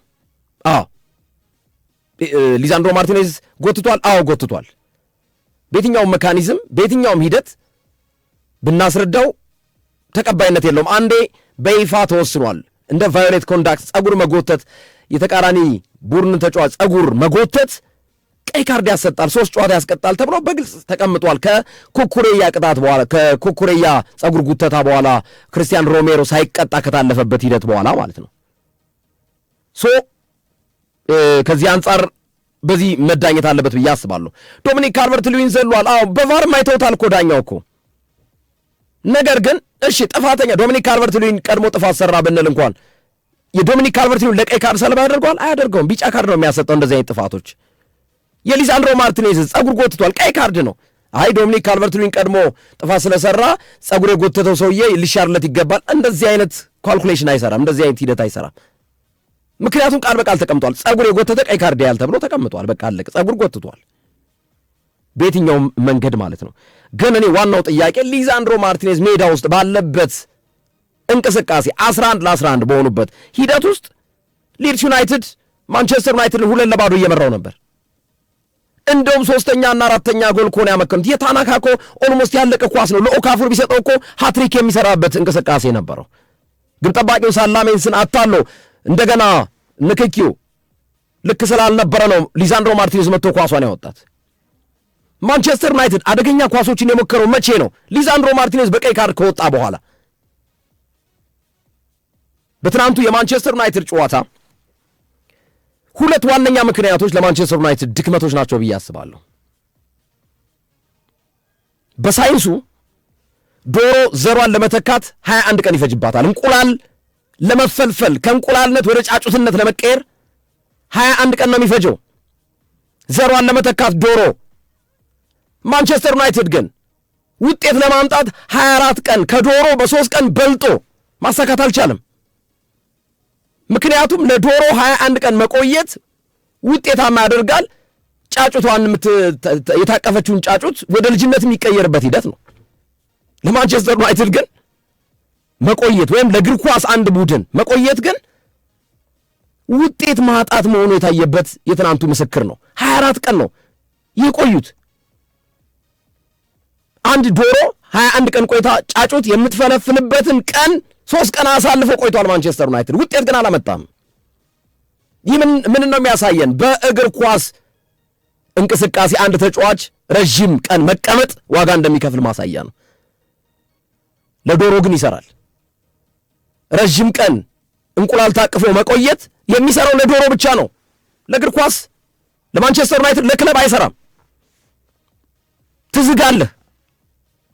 ሊዛንድሮ ማርቲኔዝ ጎትቷል። ጎትቷል። በየትኛውም መካኒዝም በየትኛውም ሂደት ብናስረዳው ተቀባይነት የለውም። አንዴ በይፋ ተወስኗል። እንደ ቫዮሌት ኮንዳክት ጸጉር መጎተት፣ የተቃራኒ ቡድን ተጫዋች ጸጉር መጎተት ቀይ ካርድ ያሰጣል፣ 3 ጨዋታ ያስቀጣል ተብሎ በግልጽ ተቀምጧል። ከኩኩሬያ ቅጣት በኋላ ከኩኩሬያ ጸጉር ጉተታ በኋላ ክርስቲያን ሮሜሮ ሳይቀጣ ከታለፈበት ሂደት በኋላ ማለት ነው። ከዚህ አንጻር በዚህ መዳኘት አለበት ብዬ አስባለሁ። ዶሚኒክ ካልቨርት ሉዊን ዘሏል። በቫር ማይተውታል እኮ ዳኛው እኮ። ነገር ግን እሺ ጥፋተኛ ዶሚኒክ ካልቨርት ሉዊን ቀድሞ ጥፋት ሰራ ብንል እንኳን የዶሚኒክ ካልቨርት ሉዊን ለቀይ ካርድ ሰለባ ያደርገዋል? አያደርገውም። ቢጫ ካርድ ነው የሚያሰጠው እንደዚህ አይነት ጥፋቶች። የሊዛንድሮ ማርቲኔዝ ጸጉር ጎትቷል፣ ቀይ ካርድ ነው። ዶሚኒክ ካልቨርት ሉዊን ቀድሞ ጥፋት ስለሰራ ጸጉር የጎተተው ሰውዬ ሊሻርለት ይገባል። እንደዚህ አይነት ካልኩሌሽን አይሰራም፣ እንደዚህ አይነት ሂደት አይሰራም። ምክንያቱም ቃል በቃል ተቀምጧል። ጸጉር የጎተተ ቀይ ካርድ ያህል ተብሎ ተቀምጧል። በቃ አለቀ። ጸጉር ጎትቷል በየትኛውም መንገድ ማለት ነው። ግን እኔ ዋናው ጥያቄ ሊዛንድሮ ማርቲኔዝ ሜዳ ውስጥ ባለበት እንቅስቃሴ 11 ለ11 በሆኑበት ሂደት ውስጥ ሊድስ ዩናይትድ ማንቸስተር ዩናይትድን 2-0 እየመራው ነበር። እንደውም 3ኛና 4ኛ ጎል ኮን ያመከኑት የታናካኮ ኦልሞስት ያለቀ ኳስ ነው። ለኦካፎር ቢሰጠው እኮ ሃትሪክ የሚሰራበት እንቅስቃሴ ነበረው። ግብ ጠባቂው ሳላሜንስን አታሎ እንደገና ንክኪው ልክ ስላልነበረ ነው ሊዛንድሮ ማርቲኔዝ መጥቶ ኳሷን ያወጣት። ማንቸስተር ዩናይትድ አደገኛ ኳሶችን የሞከረው መቼ ነው? ሊዛንድሮ ማርቲኔዝ በቀይ ካርድ ከወጣ በኋላ። በትናንቱ የማንቸስተር ዩናይትድ ጨዋታ 2 ዋነኛ ምክንያቶች ለማንቸስተር ዩናይትድ ድክመቶች ናቸው ብዬ አስባለሁ። በሳይንሱ ዶሮ ዘሯን ለመተካት 21 ቀን ይፈጅባታል። እንቁላል ለመፈልፈል ከእንቁላልነት ወደ ጫጩትነት ለመቀየር 21 ቀን ነው የሚፈጀው ዘሯን ለመተካት ዶሮ። ማንቸስተር ዩናይትድ ግን ውጤት ለማምጣት 24 ቀን ከዶሮ በ3 ቀን በልጦ ማሳካት አልቻለም። ምክንያቱም ለዶሮ 21 ቀን መቆየት ውጤታማ ያደርጋል። ጫጩቷን የታቀፈችውን ጫጩት ወደ ልጅነት የሚቀየርበት ሂደት ነው። ለማንቸስተር ዩናይትድ ግን መቆየት ወይም ለእግር ኳስ አንድ ቡድን መቆየት ግን ውጤት ማጣት መሆኑ የታየበት የትናንቱ ምስክር ነው። 24 ቀን ነው የቆዩት። አንድ ዶሮ 21 ቀን ቆይታ ጫጩት የምትፈለፍልበትን ቀን 3 ቀን አሳልፎ ቆይቷል ማንቸስተር ዩናይትድ። ውጤት ግን አላመጣም። ይህ ምን ነው የሚያሳየን? በእግር ኳስ እንቅስቃሴ አንድ ተጫዋች ረዥም ቀን መቀመጥ ዋጋ እንደሚከፍል ማሳያ ነው። ለዶሮ ግን ይሰራል። ረዥም ቀን እንቁላል ታቅፎ መቆየት የሚሰራው ለዶሮ ብቻ ነው። ለእግር ኳስ ለማንቸስተር ዩናይትድ ለክለብ አይሰራም። ትዝጋለህ።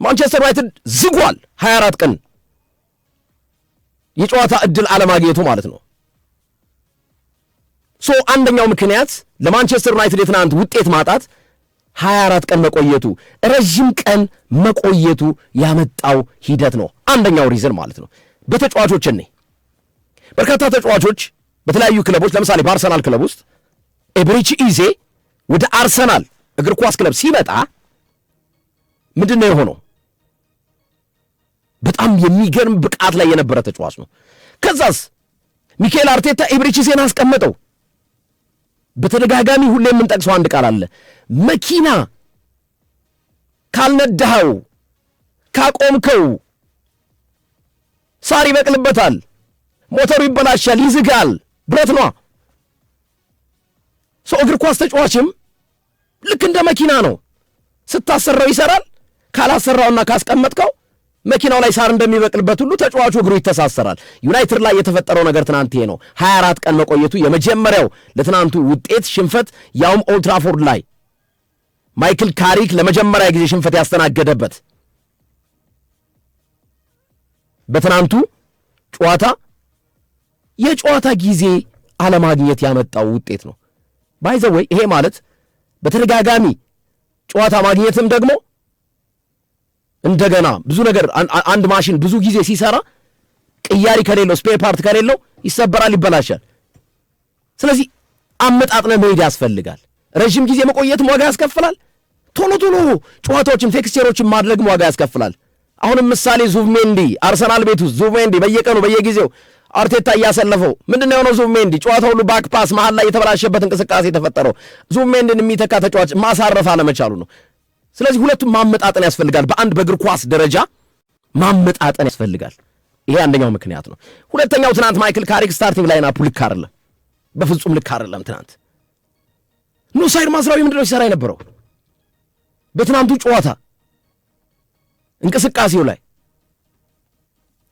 ማንቸስተር ዩናይትድ ዝጓል 24 ቀን የጨዋታ ዕድል አለማግኘቱ ማለት ነው። አንደኛው ምክንያት ለማንቸስተር ዩናይትድ የትናንት ውጤት ማጣት 24 ቀን መቆየቱ፣ ረዥም ቀን መቆየቱ ያመጣው ሂደት ነው። አንደኛው ሪዝን ማለት ነው። በተጫዋቾች በርካታ ተጫዋቾች በተለያዩ ክለቦች ለምሳሌ በአርሰናል ክለብ ውስጥ ኤብሪቺ ኢዜ ወደ አርሰናል እግር ኳስ ክለብ ሲመጣ ምንድን ነው የሆነው? በጣም የሚገርም ብቃት ላይ የነበረ ተጫዋች ነው። ከዛስ ሚካኤል አርቴታ ኤብሪቺ ኢዜን አስቀመጠው። በተደጋጋሚ ሁሌ የምንጠቅሰው አንድ ቃል አለ። መኪና ካልነዳኸው ካቆምከው ሳር ይበቅልበታል፣ ሞተሩ ይበላሻል፣ ይዝጋል፣ ብረት ነው። እግር ኳስ ተጫዋችም ልክ እንደ መኪና ነው። ስታሰራው ይሰራል፣ ካላሰራውና ካስቀመጥከው መኪናው ላይ ሳር እንደሚበቅልበት ሁሉ ተጫዋቹ እግሩ ይተሳሰራል። ዩናይትድ ላይ የተፈጠረው ነገር ትናንት ይሄ ነው። 24 ቀን መቆየቱ የመጀመሪያው ለትናንቱ ውጤት ሽንፈት፣ ያውም ኦልድ ትራፎርድ ላይ ማይክል ካሪክ ለመጀመሪያ ጊዜ ሽንፈት ያስተናገደበት በትናንቱ ጨዋታ የጨዋታ ጊዜ አለማግኘት ያመጣው ውጤት ነው። ባይዘወይ ይሄ ማለት በተደጋጋሚ ጨዋታ ማግኘትም ደግሞ እንደገና ብዙ ነገር አንድ ማሽን ብዙ ጊዜ ሲሰራ ቅያሪ ከሌለው ስፔር ፓርት ከሌለው ይሰበራል፣ ይበላሻል። ስለዚህ አመጣጥነ መሄድ ያስፈልጋል። ረጅም ጊዜ መቆየትም ዋጋ ያስከፍላል። ቶሎ ቶሎ ጨዋታዎችን ፊክስቸሮችን ማድረግም ዋጋ ያስከፍላል። አሁንም ምሳሌ ዙብሜንዲ አርሰናል ቤት ውስጥ ዙብሜንዲ በየቀኑ በየጊዜው አርቴታ እያሰለፈው ምንድነው የሆነው? ዙብሜንዲ ጨዋታ ሁሉ ባክ ፓስ መሃል ላይ የተበላሸበት እንቅስቃሴ የተፈጠረው ዙብሜንዲን የሚተካ ተጫዋች ማሳረፍ አለመቻሉ ነው። ስለዚህ ሁለቱም ማመጣጠን ያስፈልጋል። በአንድ በእግር ኳስ ደረጃ ማመጣጠን ያስፈልጋል። ይሄ አንደኛው ምክንያት ነው። ሁለተኛው ትናንት ማይክል ካሪክ ስታርቲንግ ላይን አፑ ልክ አይደለም፣ በፍጹም ልክ አይደለም። ትናንት ኑሳይር ማዝራዊ ምንድነው ሲሰራ የነበረው በትናንቱ ጨዋታ እንቅስቃሴው ላይ?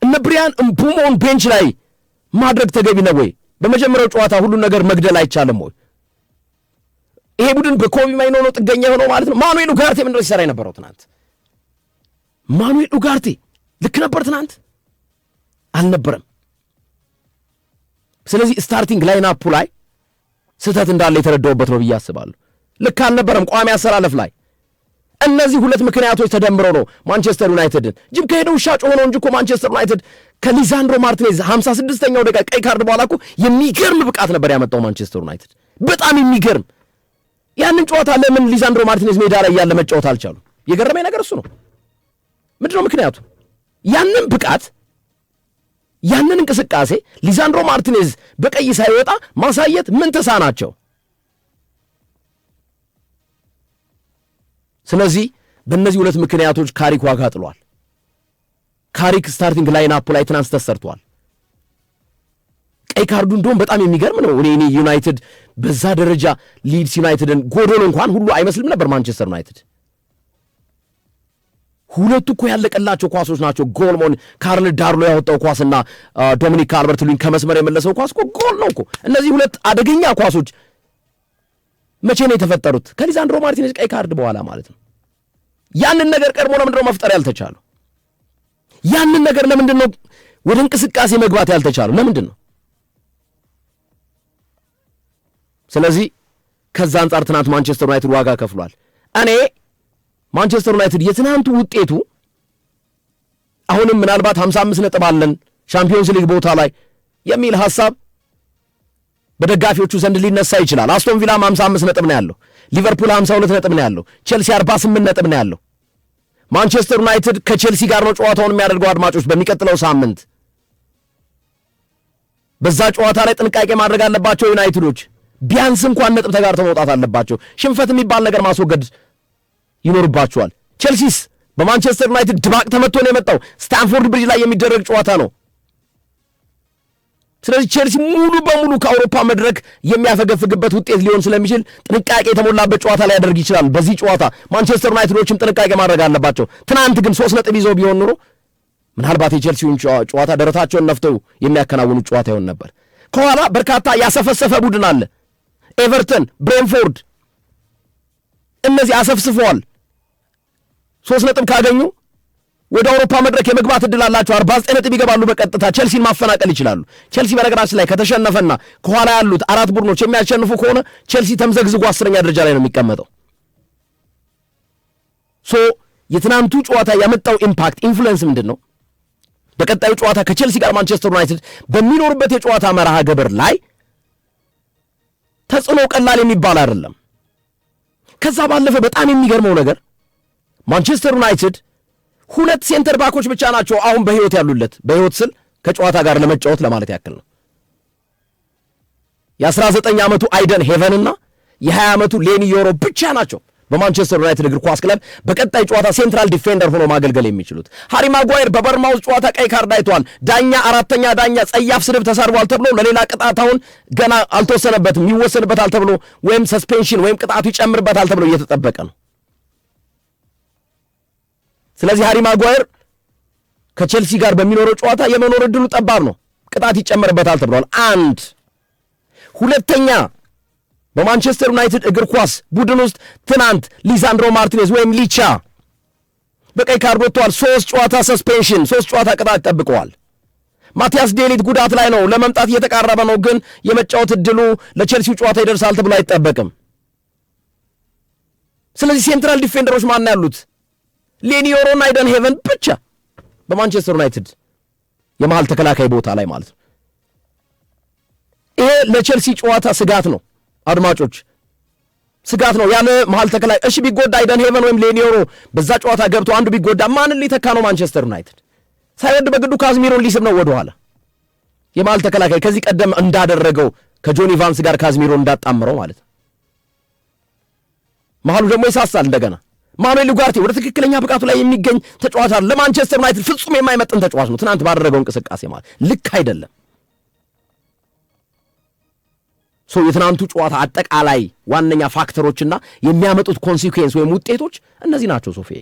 እነ ብሪያን ምቡሞን ቤንች ላይ ማድረግ ተገቢ ነው ወይ? በመጀመሪያው ጨዋታ ሁሉን ነገር መግደል አይቻልም ወይ? ይሄ ቡድን በኮቢ ማይኖ ነው ጥገኛ ሆነው ማለት ነው። ማኑኤል ኡጋርቴ ምንድነው ሲሰራ የነበረው ትናንት? ማኑኤል ኡጋርቴ ልክ ነበር ትናንት? አልነበረም። ስለዚህ ስታርቲንግ ላይን አፑ ላይ ስህተት እንዳለ የተረዳውበት ነው ብዬ አስባለሁ። ልክ አልነበረም ቋሚ አሰላለፍ ላይ። እነዚህ ሁለት ምክንያቶች ተደምረው ነው ማንቸስተር ዩናይትድን ጅብ ከሄደ ውሻ ጮኸ ነው እንጂ እኮ ማንቸስተር ዩናይትድ ከሊዛንድሮ ማርቲኔዝ 56ኛው ደቂቃ ቀይ ካርድ በኋላ እኮ የሚገርም ብቃት ነበር ያመጣው ማንቸስተር ዩናይትድ፣ በጣም የሚገርም። ያንን ጨዋታ ለምን ሊዛንድሮ ማርቲኔዝ ሜዳ ላይ ያለ መጫወት አልቻሉም? የገረመኝ ነገር እሱ ነው። ምንድነው ምክንያቱ? ያንን ብቃት ያንን እንቅስቃሴ ሊዛንድሮ ማርቲኔዝ በቀይ ሳይወጣ ማሳየት ምን ተሳናቸው? ስለዚህ በእነዚህ ሁለት ምክንያቶች ካሪክ ዋጋ ጥሏል። ካሪክ ስታርቲንግ ላይን አፑ ላይ ትናንት ተሰርቷል። ቀይ ካርዱ እንደውም በጣም የሚገርም ነው። እኔ ዩናይትድ በዛ ደረጃ ሊድስ ዩናይትድን ጎዶሎ እንኳን ሁሉ አይመስልም ነበር ማንቸስተር ዩናይትድ። ሁለቱ እኮ ያለቀላቸው ኳሶች ናቸው። ጎልሞን ካርል ዳርሎ ያወጣው ኳስና ዶሚኒክ ካልቨርት ሉዊን ከመስመር የመለሰው ኳስ እኮ ጎል ነው እኮ። እነዚህ ሁለት አደገኛ ኳሶች መቼ ነው የተፈጠሩት? ከሊዛንድሮ ማርቲኔዝ ቀይ ካርድ በኋላ ማለት ነው። ያንን ነገር ቀድሞ ለምንድነው መፍጠር ያልተቻለው? ያንን ነገር ለምንድን ነው ወደ እንቅስቃሴ መግባት ያልተቻለው? ለምንድን ነው? ስለዚህ ከዛ አንጻር ትናንት ማንቸስተር ዩናይትድ ዋጋ ከፍሏል። እኔ ማንቸስተር ዩናይትድ የትናንቱ ውጤቱ አሁንም ምናልባት 55 ነጥብ አለን ሻምፒዮንስ ሊግ ቦታ ላይ የሚል ሐሳብ በደጋፊዎቹ ዘንድ ሊነሳ ይችላል። አስቶን ቪላም 55 ነጥብ ነው ያለው፣ ሊቨርፑል 52 ነጥብ ነው ያለው፣ ቼልሲ 48 ነጥብ ነው ያለው። ማንቸስተር ዩናይትድ ከቼልሲ ጋር ነው ጨዋታውን የሚያደርገው። አድማጮች በሚቀጥለው ሳምንት በዛ ጨዋታ ላይ ጥንቃቄ ማድረግ አለባቸው ዩናይትዶች። ቢያንስ እንኳን ነጥብ ተጋርተው መውጣት አለባቸው። ሽንፈት የሚባል ነገር ማስወገድ ይኖርባቸዋል። ቼልሲስ በማንቸስተር ዩናይትድ ድባቅ ተመቶ ነው የመጣው። ስታንፎርድ ብሪጅ ላይ የሚደረግ ጨዋታ ነው። ስለዚህ ቼልሲ ሙሉ በሙሉ ከአውሮፓ መድረክ የሚያፈገፍግበት ውጤት ሊሆን ስለሚችል ጥንቃቄ የተሞላበት ጨዋታ ላይ ያደርግ ይችላል። በዚህ ጨዋታ ማንቸስተር ዩናይትዶችም ጥንቃቄ ማድረግ አለባቸው። ትናንት ግን 3 ነጥብ ይዘው ቢሆን ኑሮ ምናልባት የቼልሲውን ጨዋታ ደረታቸውን ነፍተው የሚያከናውኑ ጨዋታ ይሆን ነበር። ከኋላ በርካታ ያሰፈሰፈ ቡድን አለ። ኤቨርተን፣ ብሬንፎርድ እነዚህ አሰፍስፈዋል። 3 ነጥብ ካገኙ ወደ አውሮፓ መድረክ የመግባት እድል አላቸው። 49 ነጥብ ይገባሉ በቀጥታ ቼልሲን ማፈናቀል ይችላሉ። ቼልሲ በነገራችን ላይ ከተሸነፈና ከኋላ ያሉት 4 ቡድኖች የሚያሸንፉ ከሆነ ቼልሲ ተምዘግዝጎ 10ኛ ደረጃ ላይ ነው የሚቀመጠው። የትናንቱ ጨዋታ ያመጣው ኢምፓክት ኢንፍሉዌንስ ምንድን ነው? በቀጣዩ ጨዋታ ከቼልሲ ጋር ማንቸስተር ዩናይትድ በሚኖርበት የጨዋታ መርሃ ግብር ላይ ተጽዕኖ ቀላል የሚባል አይደለም። ከዛ ባለፈ በጣም የሚገርመው ነገር ማንቸስተር ዩናይትድ 2 ሴንተር ባኮች ብቻ ናቸው አሁን በህይወት ያሉለት። በህይወት ስል ከጨዋታ ጋር ለመጫወት ለማለት ያክል ነው። የ19 ዓመቱ አይደን ሄቨንና የ20 ዓመቱ ሌኒ ዮሮ ብቻ ናቸው በማንቸስተር ዩናይትድ እግር ኳስ ክለብ በቀጣይ ጨዋታ ሴንትራል ዲፌንደር ሆኖ ማገልገል የሚችሉት። ሃሪ ማጓየር በበርማውዝ ጨዋታ ቀይ ካርድ አይቷል። ዳኛ 4ኛ ዳኛ ጸያፍ ስድብ ተሳርቧል ተብሎ ለሌላ ቅጣት አሁን ገና አልተወሰነበትም። ይወሰንበታል ተብሎ ወይም ሰስፔንሽን ወይም ቅጣቱ ይጨምርበታል ተብሎ እየተጠበቀ ነው። ስለዚህ ሃሪ ማጓየር ከቼልሲ ጋር በሚኖረው ጨዋታ የመኖር ዕድሉ ጠባብ ነው። ቅጣት ይጨመርበታል ተብሏል። 1 ሁለተኛ በማንቸስተር ዩናይትድ እግር ኳስ ቡድን ውስጥ ትናንት ሊዛንድሮ ማርቲኔዝ ወይም ሊቻ በቀይ ካርድ ወጥተዋል። 3 ጨዋታ ሰስፔንሽን፣ 3 ጨዋታ ቅጣት ጠብቀዋል። ማቲያስ ዴሊት ጉዳት ላይ ነው፣ ለመምጣት እየተቃረበ ነው፣ ግን የመጫወት ዕድሉ ለቼልሲው ጨዋታ ይደርሳል ተብሎ አይጠበቅም። ስለዚህ ሴንትራል ዲፌንደሮች ማን ያሉት? ሌኒ ዮሮና አይደን ሄቨን ብቻ በማንቸስተር ዩናይትድ የመሃል ተከላካይ ቦታ ላይ ማለት ነው። ይሄ ለቼልሲ ጨዋታ ስጋት ነው አድማጮች፣ ስጋት ነው። ያለ መሀል ተከላይ እሺ ቢጎዳ አይደን ሄቨን ወይም ሌኒዮሮ በዛ ጨዋታ ገብቶ አንዱ ቢጎዳ ማንን ሊተካ ነው? ማንቸስተር ዩናይትድ ሳይወድ በግዱ ካዝሚሮን ሊስብ ነው ወደኋላ የመሀል ተከላካይ ከዚህ ቀደም እንዳደረገው ከጆኒ ቫንስ ጋር ካዝሚሮን እንዳጣምረው ማለት ነው። መሀሉ ደግሞ ይሳሳል እንደገና። ማኑኤል ኡጋርቴ ወደ ትክክለኛ ብቃቱ ላይ የሚገኝ ተጫዋች አይደለም። ለማንቸስተር ዩናይትድ ፍጹም የማይመጥን ተጫዋች ነው። ትናንት ባደረገው እንቅስቃሴ ማለት ልክ አይደለም። የትናንቱ ጨዋታ አጠቃላይ ዋነኛ ፋክተሮችና የሚያመጡት ኮንሲኩዌንስ ወይም ውጤቶች እነዚህ ናቸው ሶፊዬ።